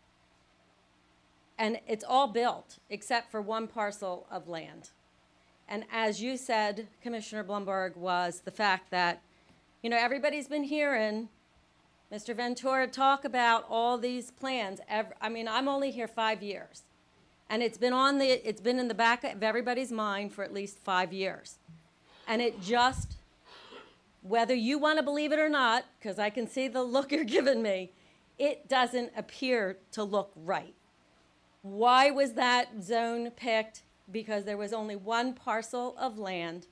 and it's all built except for one parcel of land. And as you said, Commissioner Blumberg, was the fact that, you know, everybody's been hearing Mr. Ventura talk about all these plans. I mean, I'm only here 5 years, and it's been in the back of everybody's mind for at least 5 years. And it just, whether you want to believe it or not, because I can see the look you're giving me, it doesn't appear to look right. Why was that zone picked? Because there was only one parcel of land.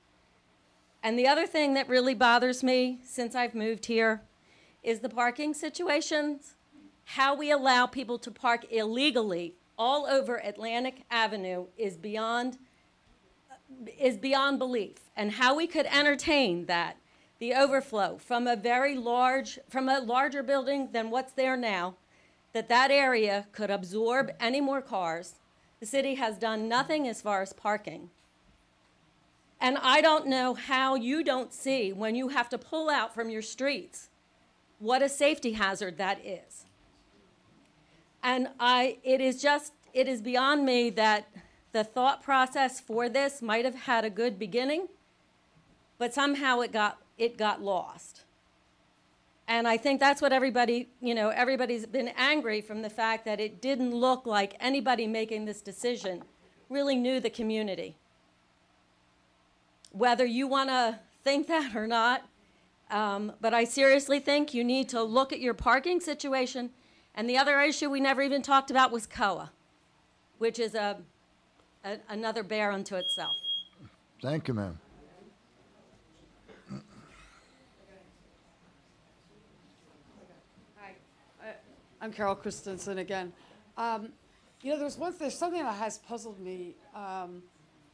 And the other thing that really bothers me since I've moved here is the parking situations. How we allow people to park illegally all over Atlantic Avenue is beyond belief. And how we could entertain that, the overflow from a larger building than what's there now, that area could absorb any more cars. The city has done nothing as far as parking. And I don't know how you don't see when you have to pull out from your streets what a safety hazard that is. And it is beyond me that the thought process for this might have had a good beginning, but somehow it got lost. And I think that's what everybody's been angry from the fact that it didn't look like anybody making this decision really knew the community. Whether you want to think that or not, but I seriously think you need to look at your parking situation. And the other issue we never even talked about was COA, which is another bear unto itself. Thank you, ma'am. I'm Carol Christensen again. There's something that has puzzled me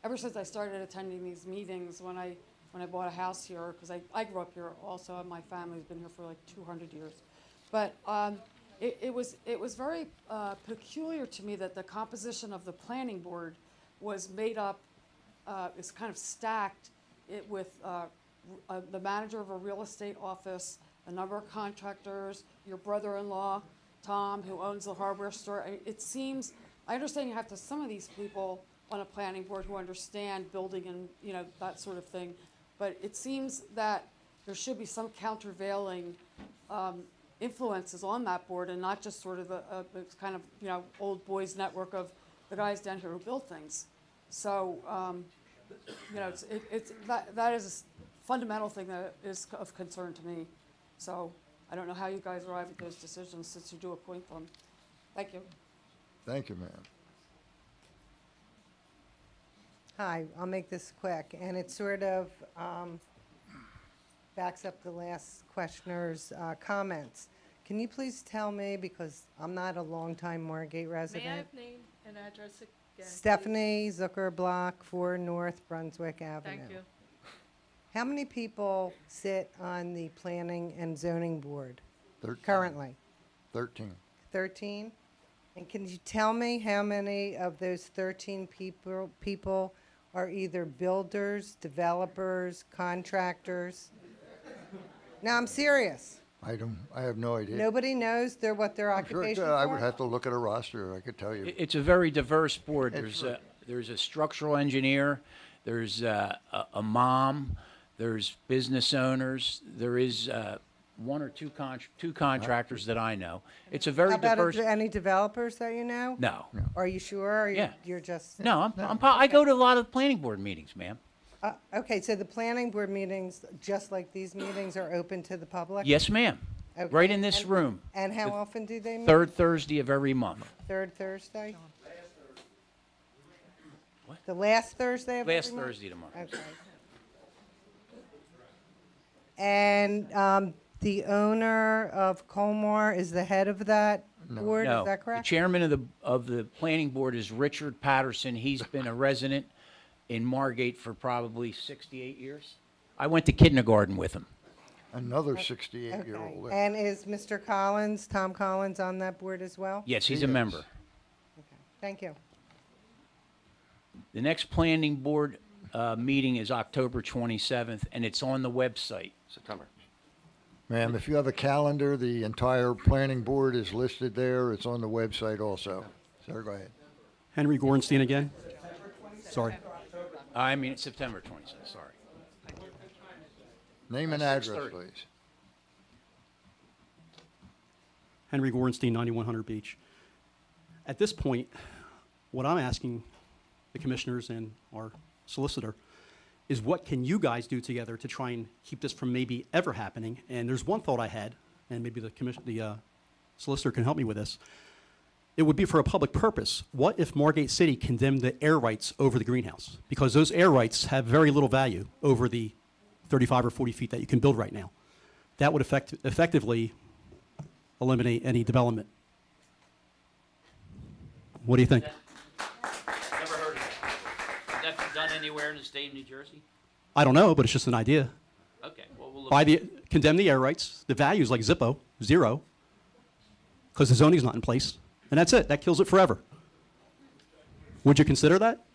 ever since I started attending these meetings when I bought a house here, because I grew up here also, and my family's been here for like 200 years. But it was very peculiar to me that the composition of the planning board was made up, is kind of stacked with the manager of a real estate office, a number of contractors, your brother-in-law, Tom, who owns the hardware store. It seems, I understand you have to some of these people on a planning board who understand building and that sort of thing, but it seems that there should be some countervailing influences on that board, and not just sort of a kind of old boys network of the guys down here who build things. So that is a fundamental thing that is of concern to me. So I don't know how you guys arrive at those decisions since you do appoint them. Thank you. Thank you, ma'am. Hi, I'll make this quick, and it sort of backs up the last questioner's comments. Can you please tell me, because I'm not a longtime Margate resident. May I have name and address again? Stephanie Zucker Block, 4 North Brunswick Avenue. Thank you. How many people sit on the planning and zoning board 13. currently? 13. 13? And can you tell me how many of those 13 people are either builders, developers, contractors? No, I'm serious. I have no idea. Nobody knows what their I'm sure, occupations I are? would have to look at a roster. I could tell you. It's a very diverse board. It's There's a structural engineer, there's a mom, there's business owners, there is one or two contractors that I know. It's a very How about diverse. any developers that you know? No. Are you sure? Or Yeah. You're just. No, I go to a lot of planning board meetings, ma'am. Okay, so the planning board meetings, just like these meetings, are open to the public? Yes, ma'am. Okay, Right in this and- room. And how The often do they meet? Third Thursday of every month. Third Thursday? What? The last Thursday of Last every month? Thursday of the month. Okay. And the owner of Colmar is the head of that board, No. is that correct? The chairman of the planning board is Richard Patterson. He's been a resident in Margate for probably 68 years. I went to kindergarten with him. Another 68-year-old. Okay. And is Mr. Collins, Tom Collins, on that board as well? Yes, he's a member. Thank you. The next planning board meeting is October 27th, and it's on the website. September. Ma'am, if you have a calendar, the entire planning board is listed there. It's on the website also. Sir, go ahead. Henry Gorenstein again. Sorry. I mean, it's September 27th, sorry. Name and address, please. Henry Gorenstein, 9100 Beach. At this point, what I'm asking the commissioners and our solicitor is what can you guys do together to try and keep this from maybe ever happening? And there's one thought I had, and maybe the solicitor can help me with this. it would be for a public purpose. What if Margate City condemned the air rights over the greenhouse? Because those air rights have very little value over the 35 or 40 feet that you can build right now. That would effectively eliminate any development. What do you think? Never heard of it. Has that been done anywhere in the state of New Jersey? I don't know, but it's just an idea. Okay, well, we'll look. Condemn the air rights. The value is like Zippo, 0, because the zoning's not in place. And that's it. That kills it forever. Would you consider that?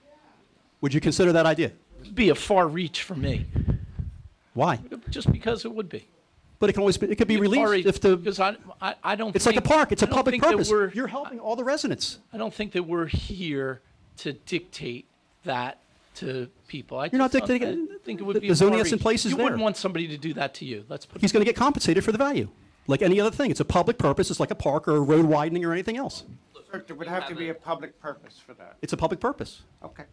Would you consider that idea? It'd be a far reach for me, Why? just because it would be. But it can always be, it could be released if the. Because I don't. It's like a think- park. It's a I don't public think that purpose. we're- You're helping all the residents. I don't think that we're here to dictate that to people. You're not dictating it. I think it would be The a zoning far that's in reach. place is You there. wouldn't want somebody to do that to you. Let's put. He's going to get compensated for the value, like any other thing. It's a public purpose. It's like a park or a road widening or anything else. Sir, there would have to be a public purpose for that. It's a public purpose. Okay.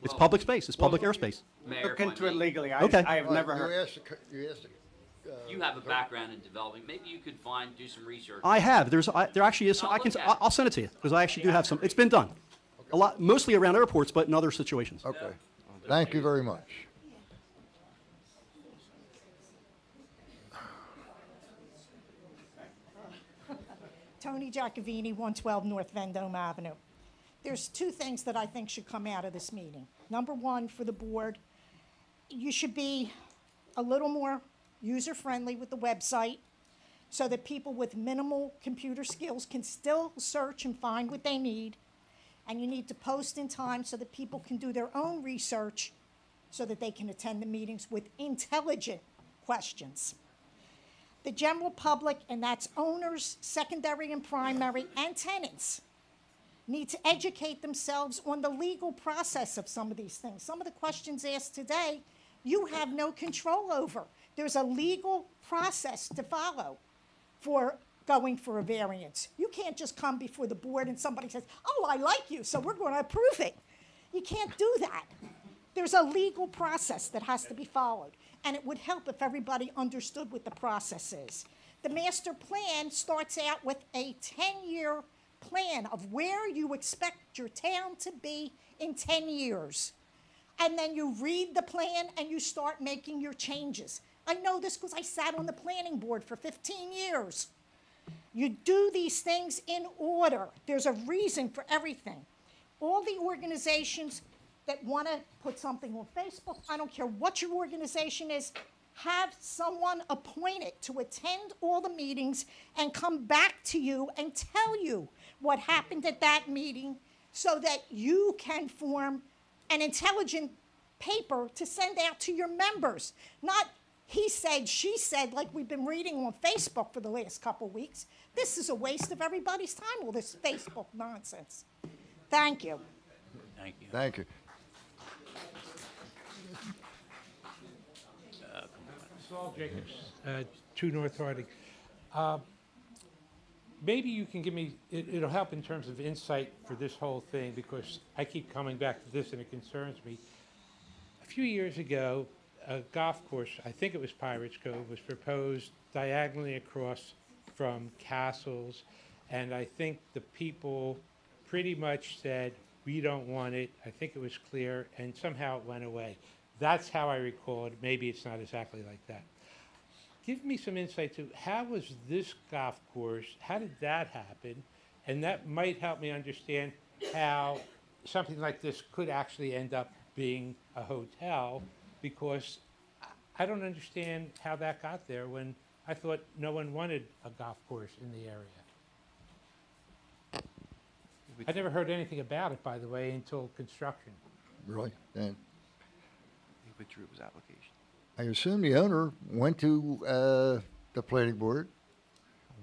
It's public space. It's public airspace. Mayor, Look if I into it may. legally. Okay. I have never You heard. asked You have a background in developing. Maybe you could do some research. I have. There actually is. I'll look at it. I'll send it to you because I actually do have some. It's been done. A lot, mostly around airports, but in other situations. Okay. Thank you very much. Tony Giacovini, 112 North Vendome Avenue. There's two things that I think should come out of this meeting. Number one, for the board, you should be a little more user-friendly with the website so that people with minimal computer skills can still search and find what they need. And you need to post in time so that people can do their own research so that they can attend the meetings with intelligent questions. The general public, and that's owners, secondary and primary, and tenants, need to educate themselves on the legal process of some of these things. Some of the questions asked today, you have no control over. There's a legal process to follow for going for a variance. You can't just come before the board and somebody says, oh, I like you, so we're going to approve it. You can't do that. There's a legal process that has to be followed, and it would help if everybody understood what the process is. The master plan starts out with a 10-year plan of where you expect your town to be in 10 years. And then you read the plan and you start making your changes. I know this because I sat on the planning board for 15 years. You do these things in order. There's a reason for everything. All the organizations that want to put something on Facebook, I don't care what your organization is, have someone appointed to attend all the meetings and come back to you and tell you what happened at that meeting so that you can form an intelligent paper to send out to your members. Not he said, she said, like we've been reading on Facebook for the last couple weeks. This is a waste of everybody's time, all this Facebook nonsense. Thank you. Thank you. Thank you. Saul Jacobs, 2 North Harding. Maybe you can give me, it'll help in terms of insight for this whole thing, because I keep coming back to this and it concerns me. A few years ago, a golf course, I think it was Pirates Cove, was proposed diagonally across from Castles, and I think the people pretty much said, we don't want it. I think it was clear, and somehow it went away. That's how I recall it. Maybe it's not exactly like that. Give me some insight to how was this golf course, how did that happen? And that might help me understand how something like this could actually end up being a hotel, because I don't understand how that got there when I thought no one wanted a golf course in the area. I never heard anything about it, by the way, until construction. Really? And He withdrew his application. I assume the owner went to the planning board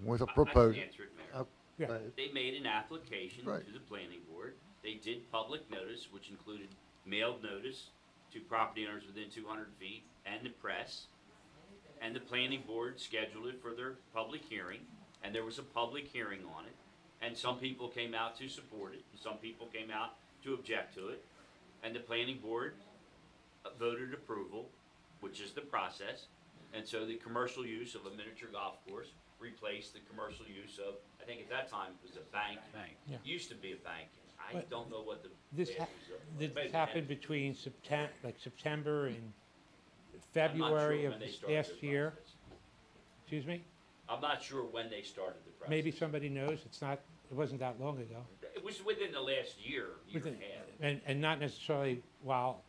with a proposal. I can answer it, Mayor. Yeah. They made an application Right. to the planning board. They did public notice, which included mailed notice to property owners within 200 feet and the press. And the planning board scheduled it for their public hearing, and there was a public hearing on it. And some people came out to support it, and some people came out to object to it. And the planning board voted approval, which is the process. And so the commercial use of a miniature golf course replace the commercial use of, I think at that time it was a bank. Yeah. Used to be a bank. I But don't know what the. This, bad ha- use of- this maybe happened had- between September and I'm not sure February of when they this started last their year. process. Excuse me? I'm not sure when they started the process. Maybe somebody knows. It wasn't that long ago. It was within the last year and a half. And not necessarily while,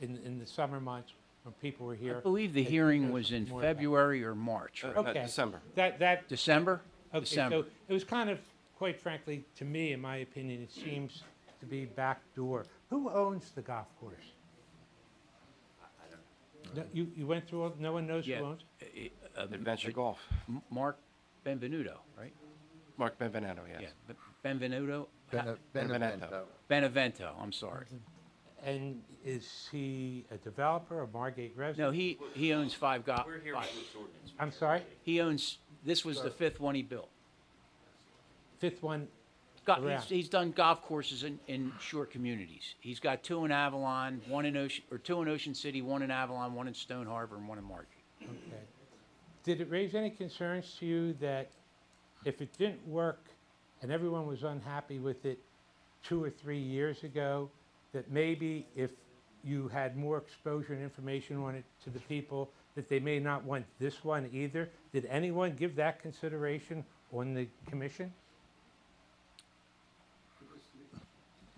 in the summer months when people were here. I believe the It hearing knows was in more about it. February or March, right? Okay. December. That, December? okay, December. so it was kind of, quite frankly, to me, in my opinion, it seems to be backdoor. Who owns the golf course? No, you went through, all no one knows who Yeah. owns? Adventure Golf. Mark Benvenuto, right? Mark Benvenuto, yes. Yeah, Benvenuto? Benevento. Benevento, I'm sorry. And is he a developer, a Margate resident? No, he owns five golf. We're here with this ordinance. I'm sorry? He owns, this was the fifth one he built. Fifth one He's, he's done golf courses in shore communities. He's got two in Avalon, two in Ocean City, one in Avalon, one in Stone Harbor, and one in Margate. Okay. Did it raise any concerns to you that if it didn't work and everyone was unhappy with it 2 or 3 years ago, that maybe if you had more exposure and information on it to the people, that they may not want this one either? Did anyone give that consideration on the commission?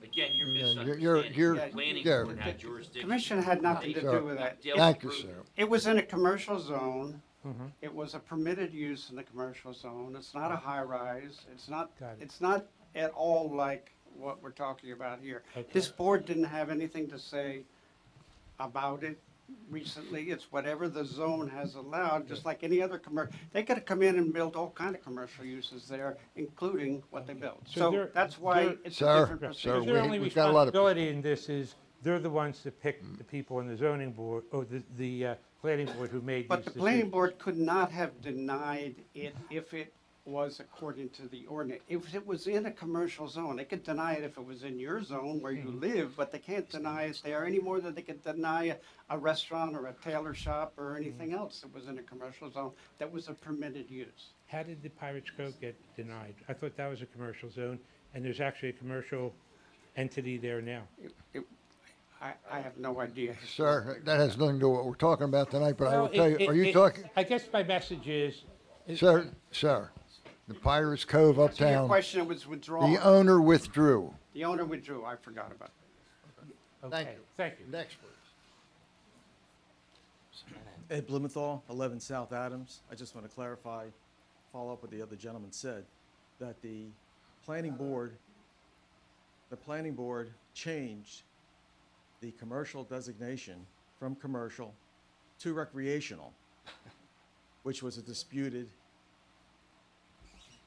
Again, you're Yeah, misunderstanding. you're- The planning yeah. board had jurisdiction. Commission had nothing to Sir, do with that. thank you, sir. It was in a commercial zone. Mhm. It was a permitted use in the commercial zone. It's not a high-rise. It's not, Got it. it's not at all like what we're talking about here. Okay. This board didn't have anything to say about it recently. It's whatever the zone has allowed, just like any other commercial. They could have come in and built all kind of commercial uses there, including what they built. So So they're- that's why they're- it's Sir, a different sir, procedure. Their only we've got a lot of- responsibility in this is they're the ones that pick the people in the zoning board, or the planning board who made these But the decisions. planning board could not have denied it if it was according to the ordinance. If it was in a commercial zone, they could deny it if it was in your zone where you live, but they can't deny it there any more than they could deny a restaurant or a tailor shop or anything else that was in a commercial zone that was a permitted use. How did the Pirates Cove get denied? I thought that was a commercial zone, and there's actually a commercial entity there now. I have no idea. Sir, that has nothing to do with what we're talking about tonight, but I will Well, tell you, are you talking, I guess my message is. sir, the Pirates Cove To your uptown, question, it was withdrawn. the owner withdrew. The owner withdrew, I forgot about it. Okay, thank you. Next, please. Ed Blumenthal, 11 South Adams. I just want to clarify, follow up what the other gentleman said, that the planning board changed the commercial designation from commercial to recreational, which was a disputed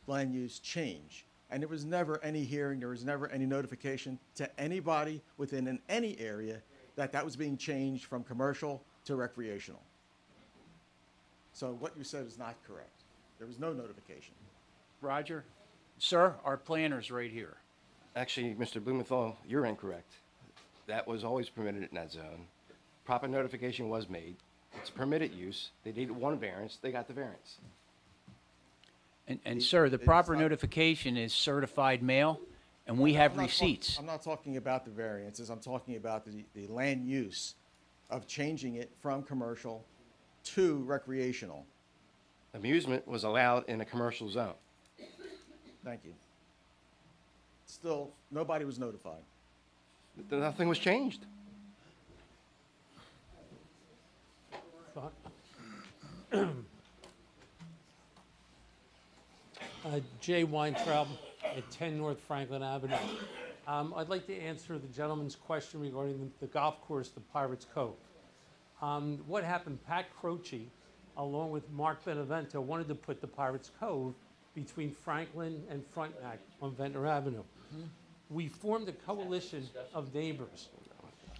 land use change. And there was never any hearing, there was never any notification to anybody within any area that that was being changed from commercial to recreational. So what you said is not correct. There was no notification. Roger? Sir, our planner's right here. Actually, Mr. Blumenthal, you're incorrect. That was always permitted in that zone. Proper notification was made. It's permitted use. They needed one variance, they got the variance. And sir, the It's proper not- notification is certified mail, and we have I'm not talk- receipts. I'm not talking about the variances, I'm talking about the land use of changing it from commercial to recreational. Amusement was allowed in a commercial zone. Thank you. Still, nobody was notified. Nothing was changed. Jay Weintraub at 10 North Franklin Avenue. I'd like to answer the gentleman's question regarding the golf course, the Pirates Cove. What happened, Pat Croce, along with Mark Benevento, wanted to put the Pirates Cove between Franklin and Frontenac on Ventnor Avenue. We formed a coalition of neighbors,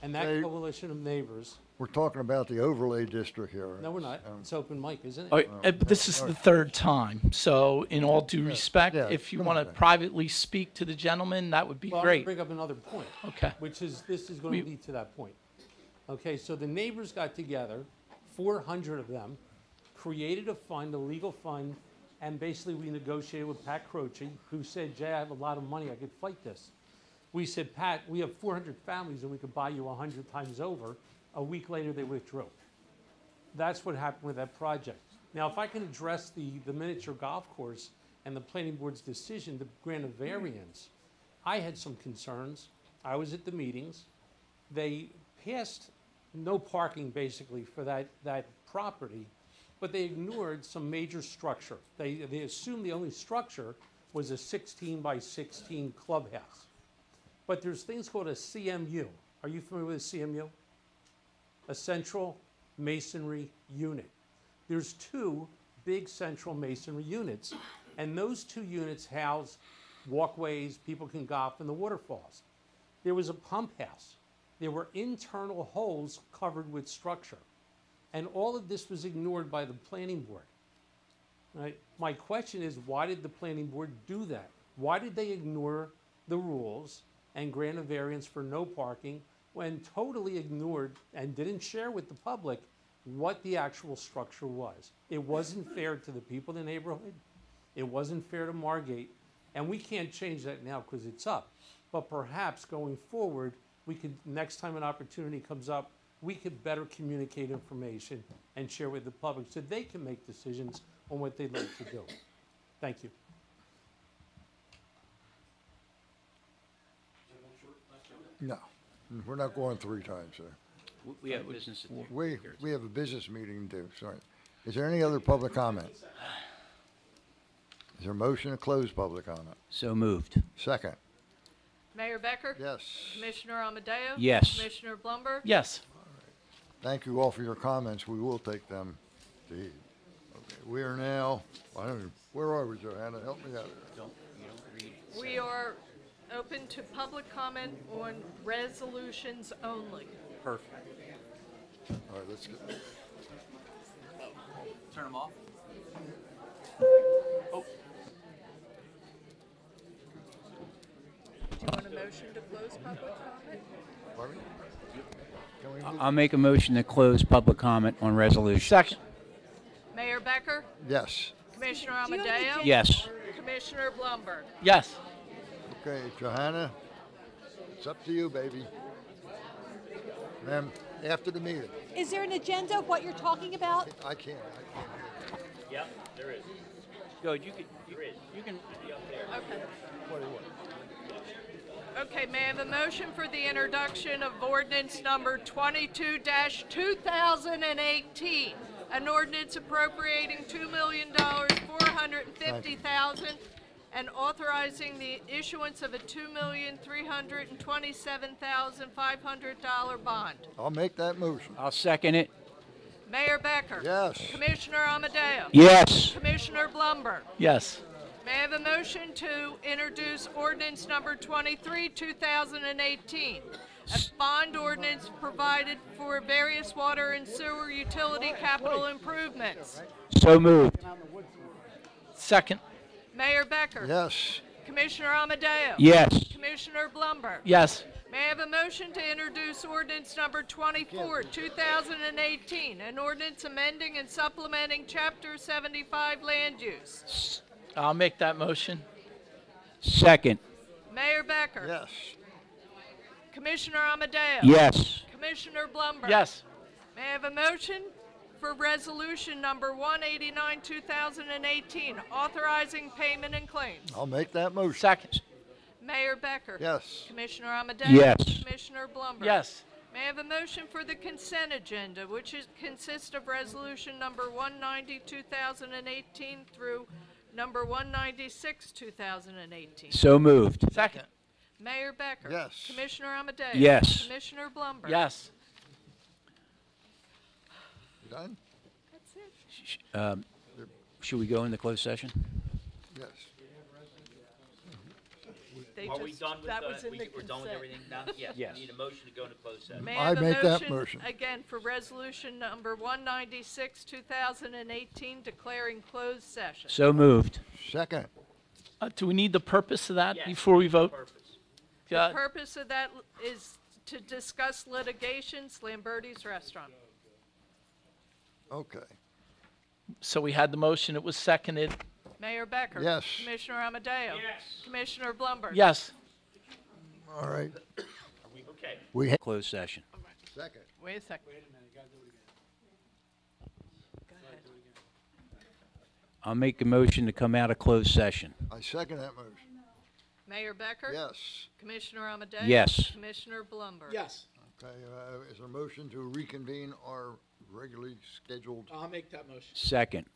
and that Hey. coalition of neighbors, We're talking about the overlay district here. no, we're not, it's open mic, isn't it? But this is the third time, so in all due respect, yeah, if you come want on. to privately speak to the gentleman, that would be Well, I'm gonna great. bring up another point. Okay. Which is, this is gonna lead to that point. Okay, so the neighbors got together, 400 of them, created a fund, a legal fund, And basically, we negotiated with Pat Croce, who said, Jay, I have a lot of money, I could fight this. We said, Pat, we have 400 families and we could buy you 100 times over. A week later, they withdrew. That's what happened with that project. Now, if I can address the miniature golf course and the planning board's decision to grant a variance, I had some concerns. I was at the meetings. They passed no parking basically for that property, but they ignored some major structure. They assumed the only structure was a 16 by 16 clubhouse. But there's things called a CMU. Are you familiar with a CMU? A central masonry unit. There's two big central masonry units, and those two units house walkways, people can golf, and the waterfalls. There was a pump house. There were internal holes covered with structure. And all of this was ignored by the planning board. Right? My question is, why did the planning board do that? Why did they ignore the rules and grant a variance for no parking when totally ignored and didn't share with the public what the actual structure was? It wasn't fair to the people in the neighborhood. It wasn't fair to Margate. And we can't change that now because it's up. But perhaps going forward, we could, next time an opportunity comes up, we could better communicate information and share with the public so they can make decisions on what they'd like to do. Thank you. No, we're not going 3 times, sir. We have business to do. We have a business meeting to do, sorry. Is there any other public comment? Is there a motion to close public comment? So moved. Second. Mayor Becker? Yes. Commissioner Amadeo? Yes. Commissioner Blumberg? Yes. Thank you all for your comments. We will take them to heed. Okay, we are now, I don't know, where are we, Johanna? Help me out here. We are open to public comment on resolutions only. Perfect. All right, let's get. Turn them off. Do you want a motion to close public comment? Pardon me? Can we move- I'll make a motion to close public comment on resolution. Second. Mayor Becker? Yes. Commissioner Amadeo? Yes. Commissioner Blumberg? Yes. Okay, Johanna, it's up to you, baby. Ma'am, after the meeting. Is there an agenda of what you're talking about? I can't hear. Yep, there is. Good, you can, There is. you can, Okay. What do you want? Okay, may I have a motion for the introduction of ordinance number 22-2018? An ordinance appropriating $2,450,000 and authorizing the issuance of a $2,327,500 bond. I'll make that motion. I'll second it. Mayor Becker? Yes. Commissioner Amadeo? Yes. Commissioner Blumberg? Yes. May I have a motion to introduce ordinance number 23, 2018? A bond ordinance provided for various water and sewer utility capital improvements. So moved. Second. Mayor Becker? Yes. Commissioner Amadeo? Yes. Commissioner Blumberg? Yes. May I have a motion to introduce ordinance number 24, 2018? An ordinance amending and supplementing Chapter 75 land use. I'll make that motion. Second. Mayor Becker? Yes. Commissioner Amadeo? Yes. Commissioner Blumberg? Yes. May I have a motion for resolution number 189, 2018, authorizing payment and claims? I'll make that motion. Second. Mayor Becker? Yes. Commissioner Amadeo? Yes. Commissioner Blumberg? Yes. May I have a motion for the consent agenda, which consists of resolution number 190, 2018 through number 196, 2018? So moved. Second. Mayor Becker? Yes. Commissioner Amadeo? Yes. Commissioner Blumberg? Yes. You done? That's it. Should we go into closed session? Yes. They Are we just- done with, that was in the we're done with consent. everything now? Yes. Yes. We need a motion to go into closed session. May I I have a make that motion. Again, for resolution number 196, 2018, declaring closed session. So moved. Second. Do we need the purpose of that Yes. before we vote? Purpose. The purpose of that is to discuss litigation, Lamberti's Restaurant. Okay. So we had the motion, it was seconded. Mayor Becker. Yes. Commissioner Amadeo. Yes. Commissioner Blumberg. Yes. All right. Okay. We have Closed session. second. Wait a second. I'll make a motion to come out of closed session. I second that motion. Mayor Becker. Yes. Commissioner Amadeo. Yes. Commissioner Blumberg. Yes. Okay, is there a motion to reconvene our regularly scheduled? I'll make that motion. Second.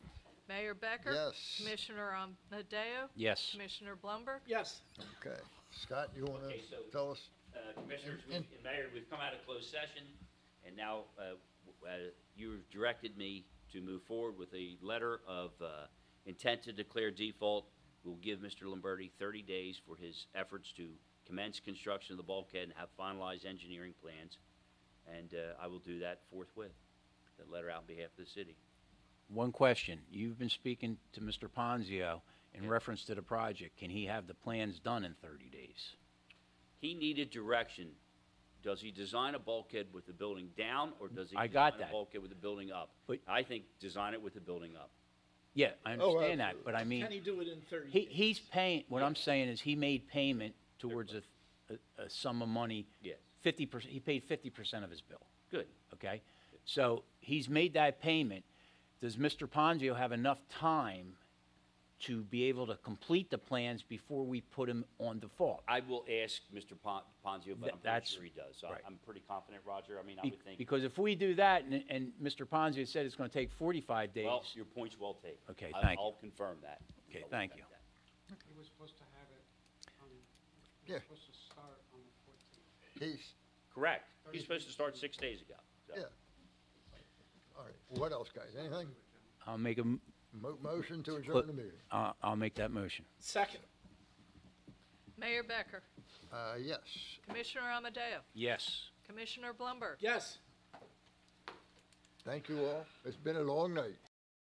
Mayor Becker. Yes. Commissioner Amadeo. Yes. Commissioner Blumberg. Yes. Okay. Scott, you want to Okay, so- tell us? Commissioners, and Mayor, we've come out of closed session, and now you've directed me to move forward with a letter of intent to declare default. We'll give Mr. Lamberti 30 days for his efforts to commence construction of the bulkhead and have finalized engineering plans, and I will do that forthwith. That letter out on behalf of the city. One question. You've been speaking to Mr. Ponzio in reference to the project. Can he have the plans done in 30 days? He needed direction. Does he design a bulkhead with the building down, or does he I design got a that. bulkhead with the building up? But- I think design it with the building up. Yeah, I understand that, but I mean, Can he do it in 30 days? he's paying, what I'm saying is he made payment towards a sum of money. Yes. 50%, he paid 50% of his bill, Good. okay? So he's made that payment. Does Mr. Ponzio have enough time to be able to complete the plans before we put him on default? I will ask Mr. Ponzio, but I'm pretty That's- sure he does. So right. I'm pretty confident, Roger. I mean, I Be- would think. Because if we do that, and Mr. Ponzio said it's gonna take 45 days. Well, your point's well taken. Okay, I- thank you. I'll confirm that. Okay, I'll thank confirm you. that. He was supposed to have it, Yeah. supposed to start on the 14th. He's, Correct. He's supposed to start 6 days ago. So. yeah. All right. What else, guys? Anything? I'll make a, Motion to adjourn the meeting. I'll make that motion. Second. Mayor Becker. Yes. Commissioner Amadeo. Yes. Commissioner Blumberg. Yes. Thank you all. It's been a long night.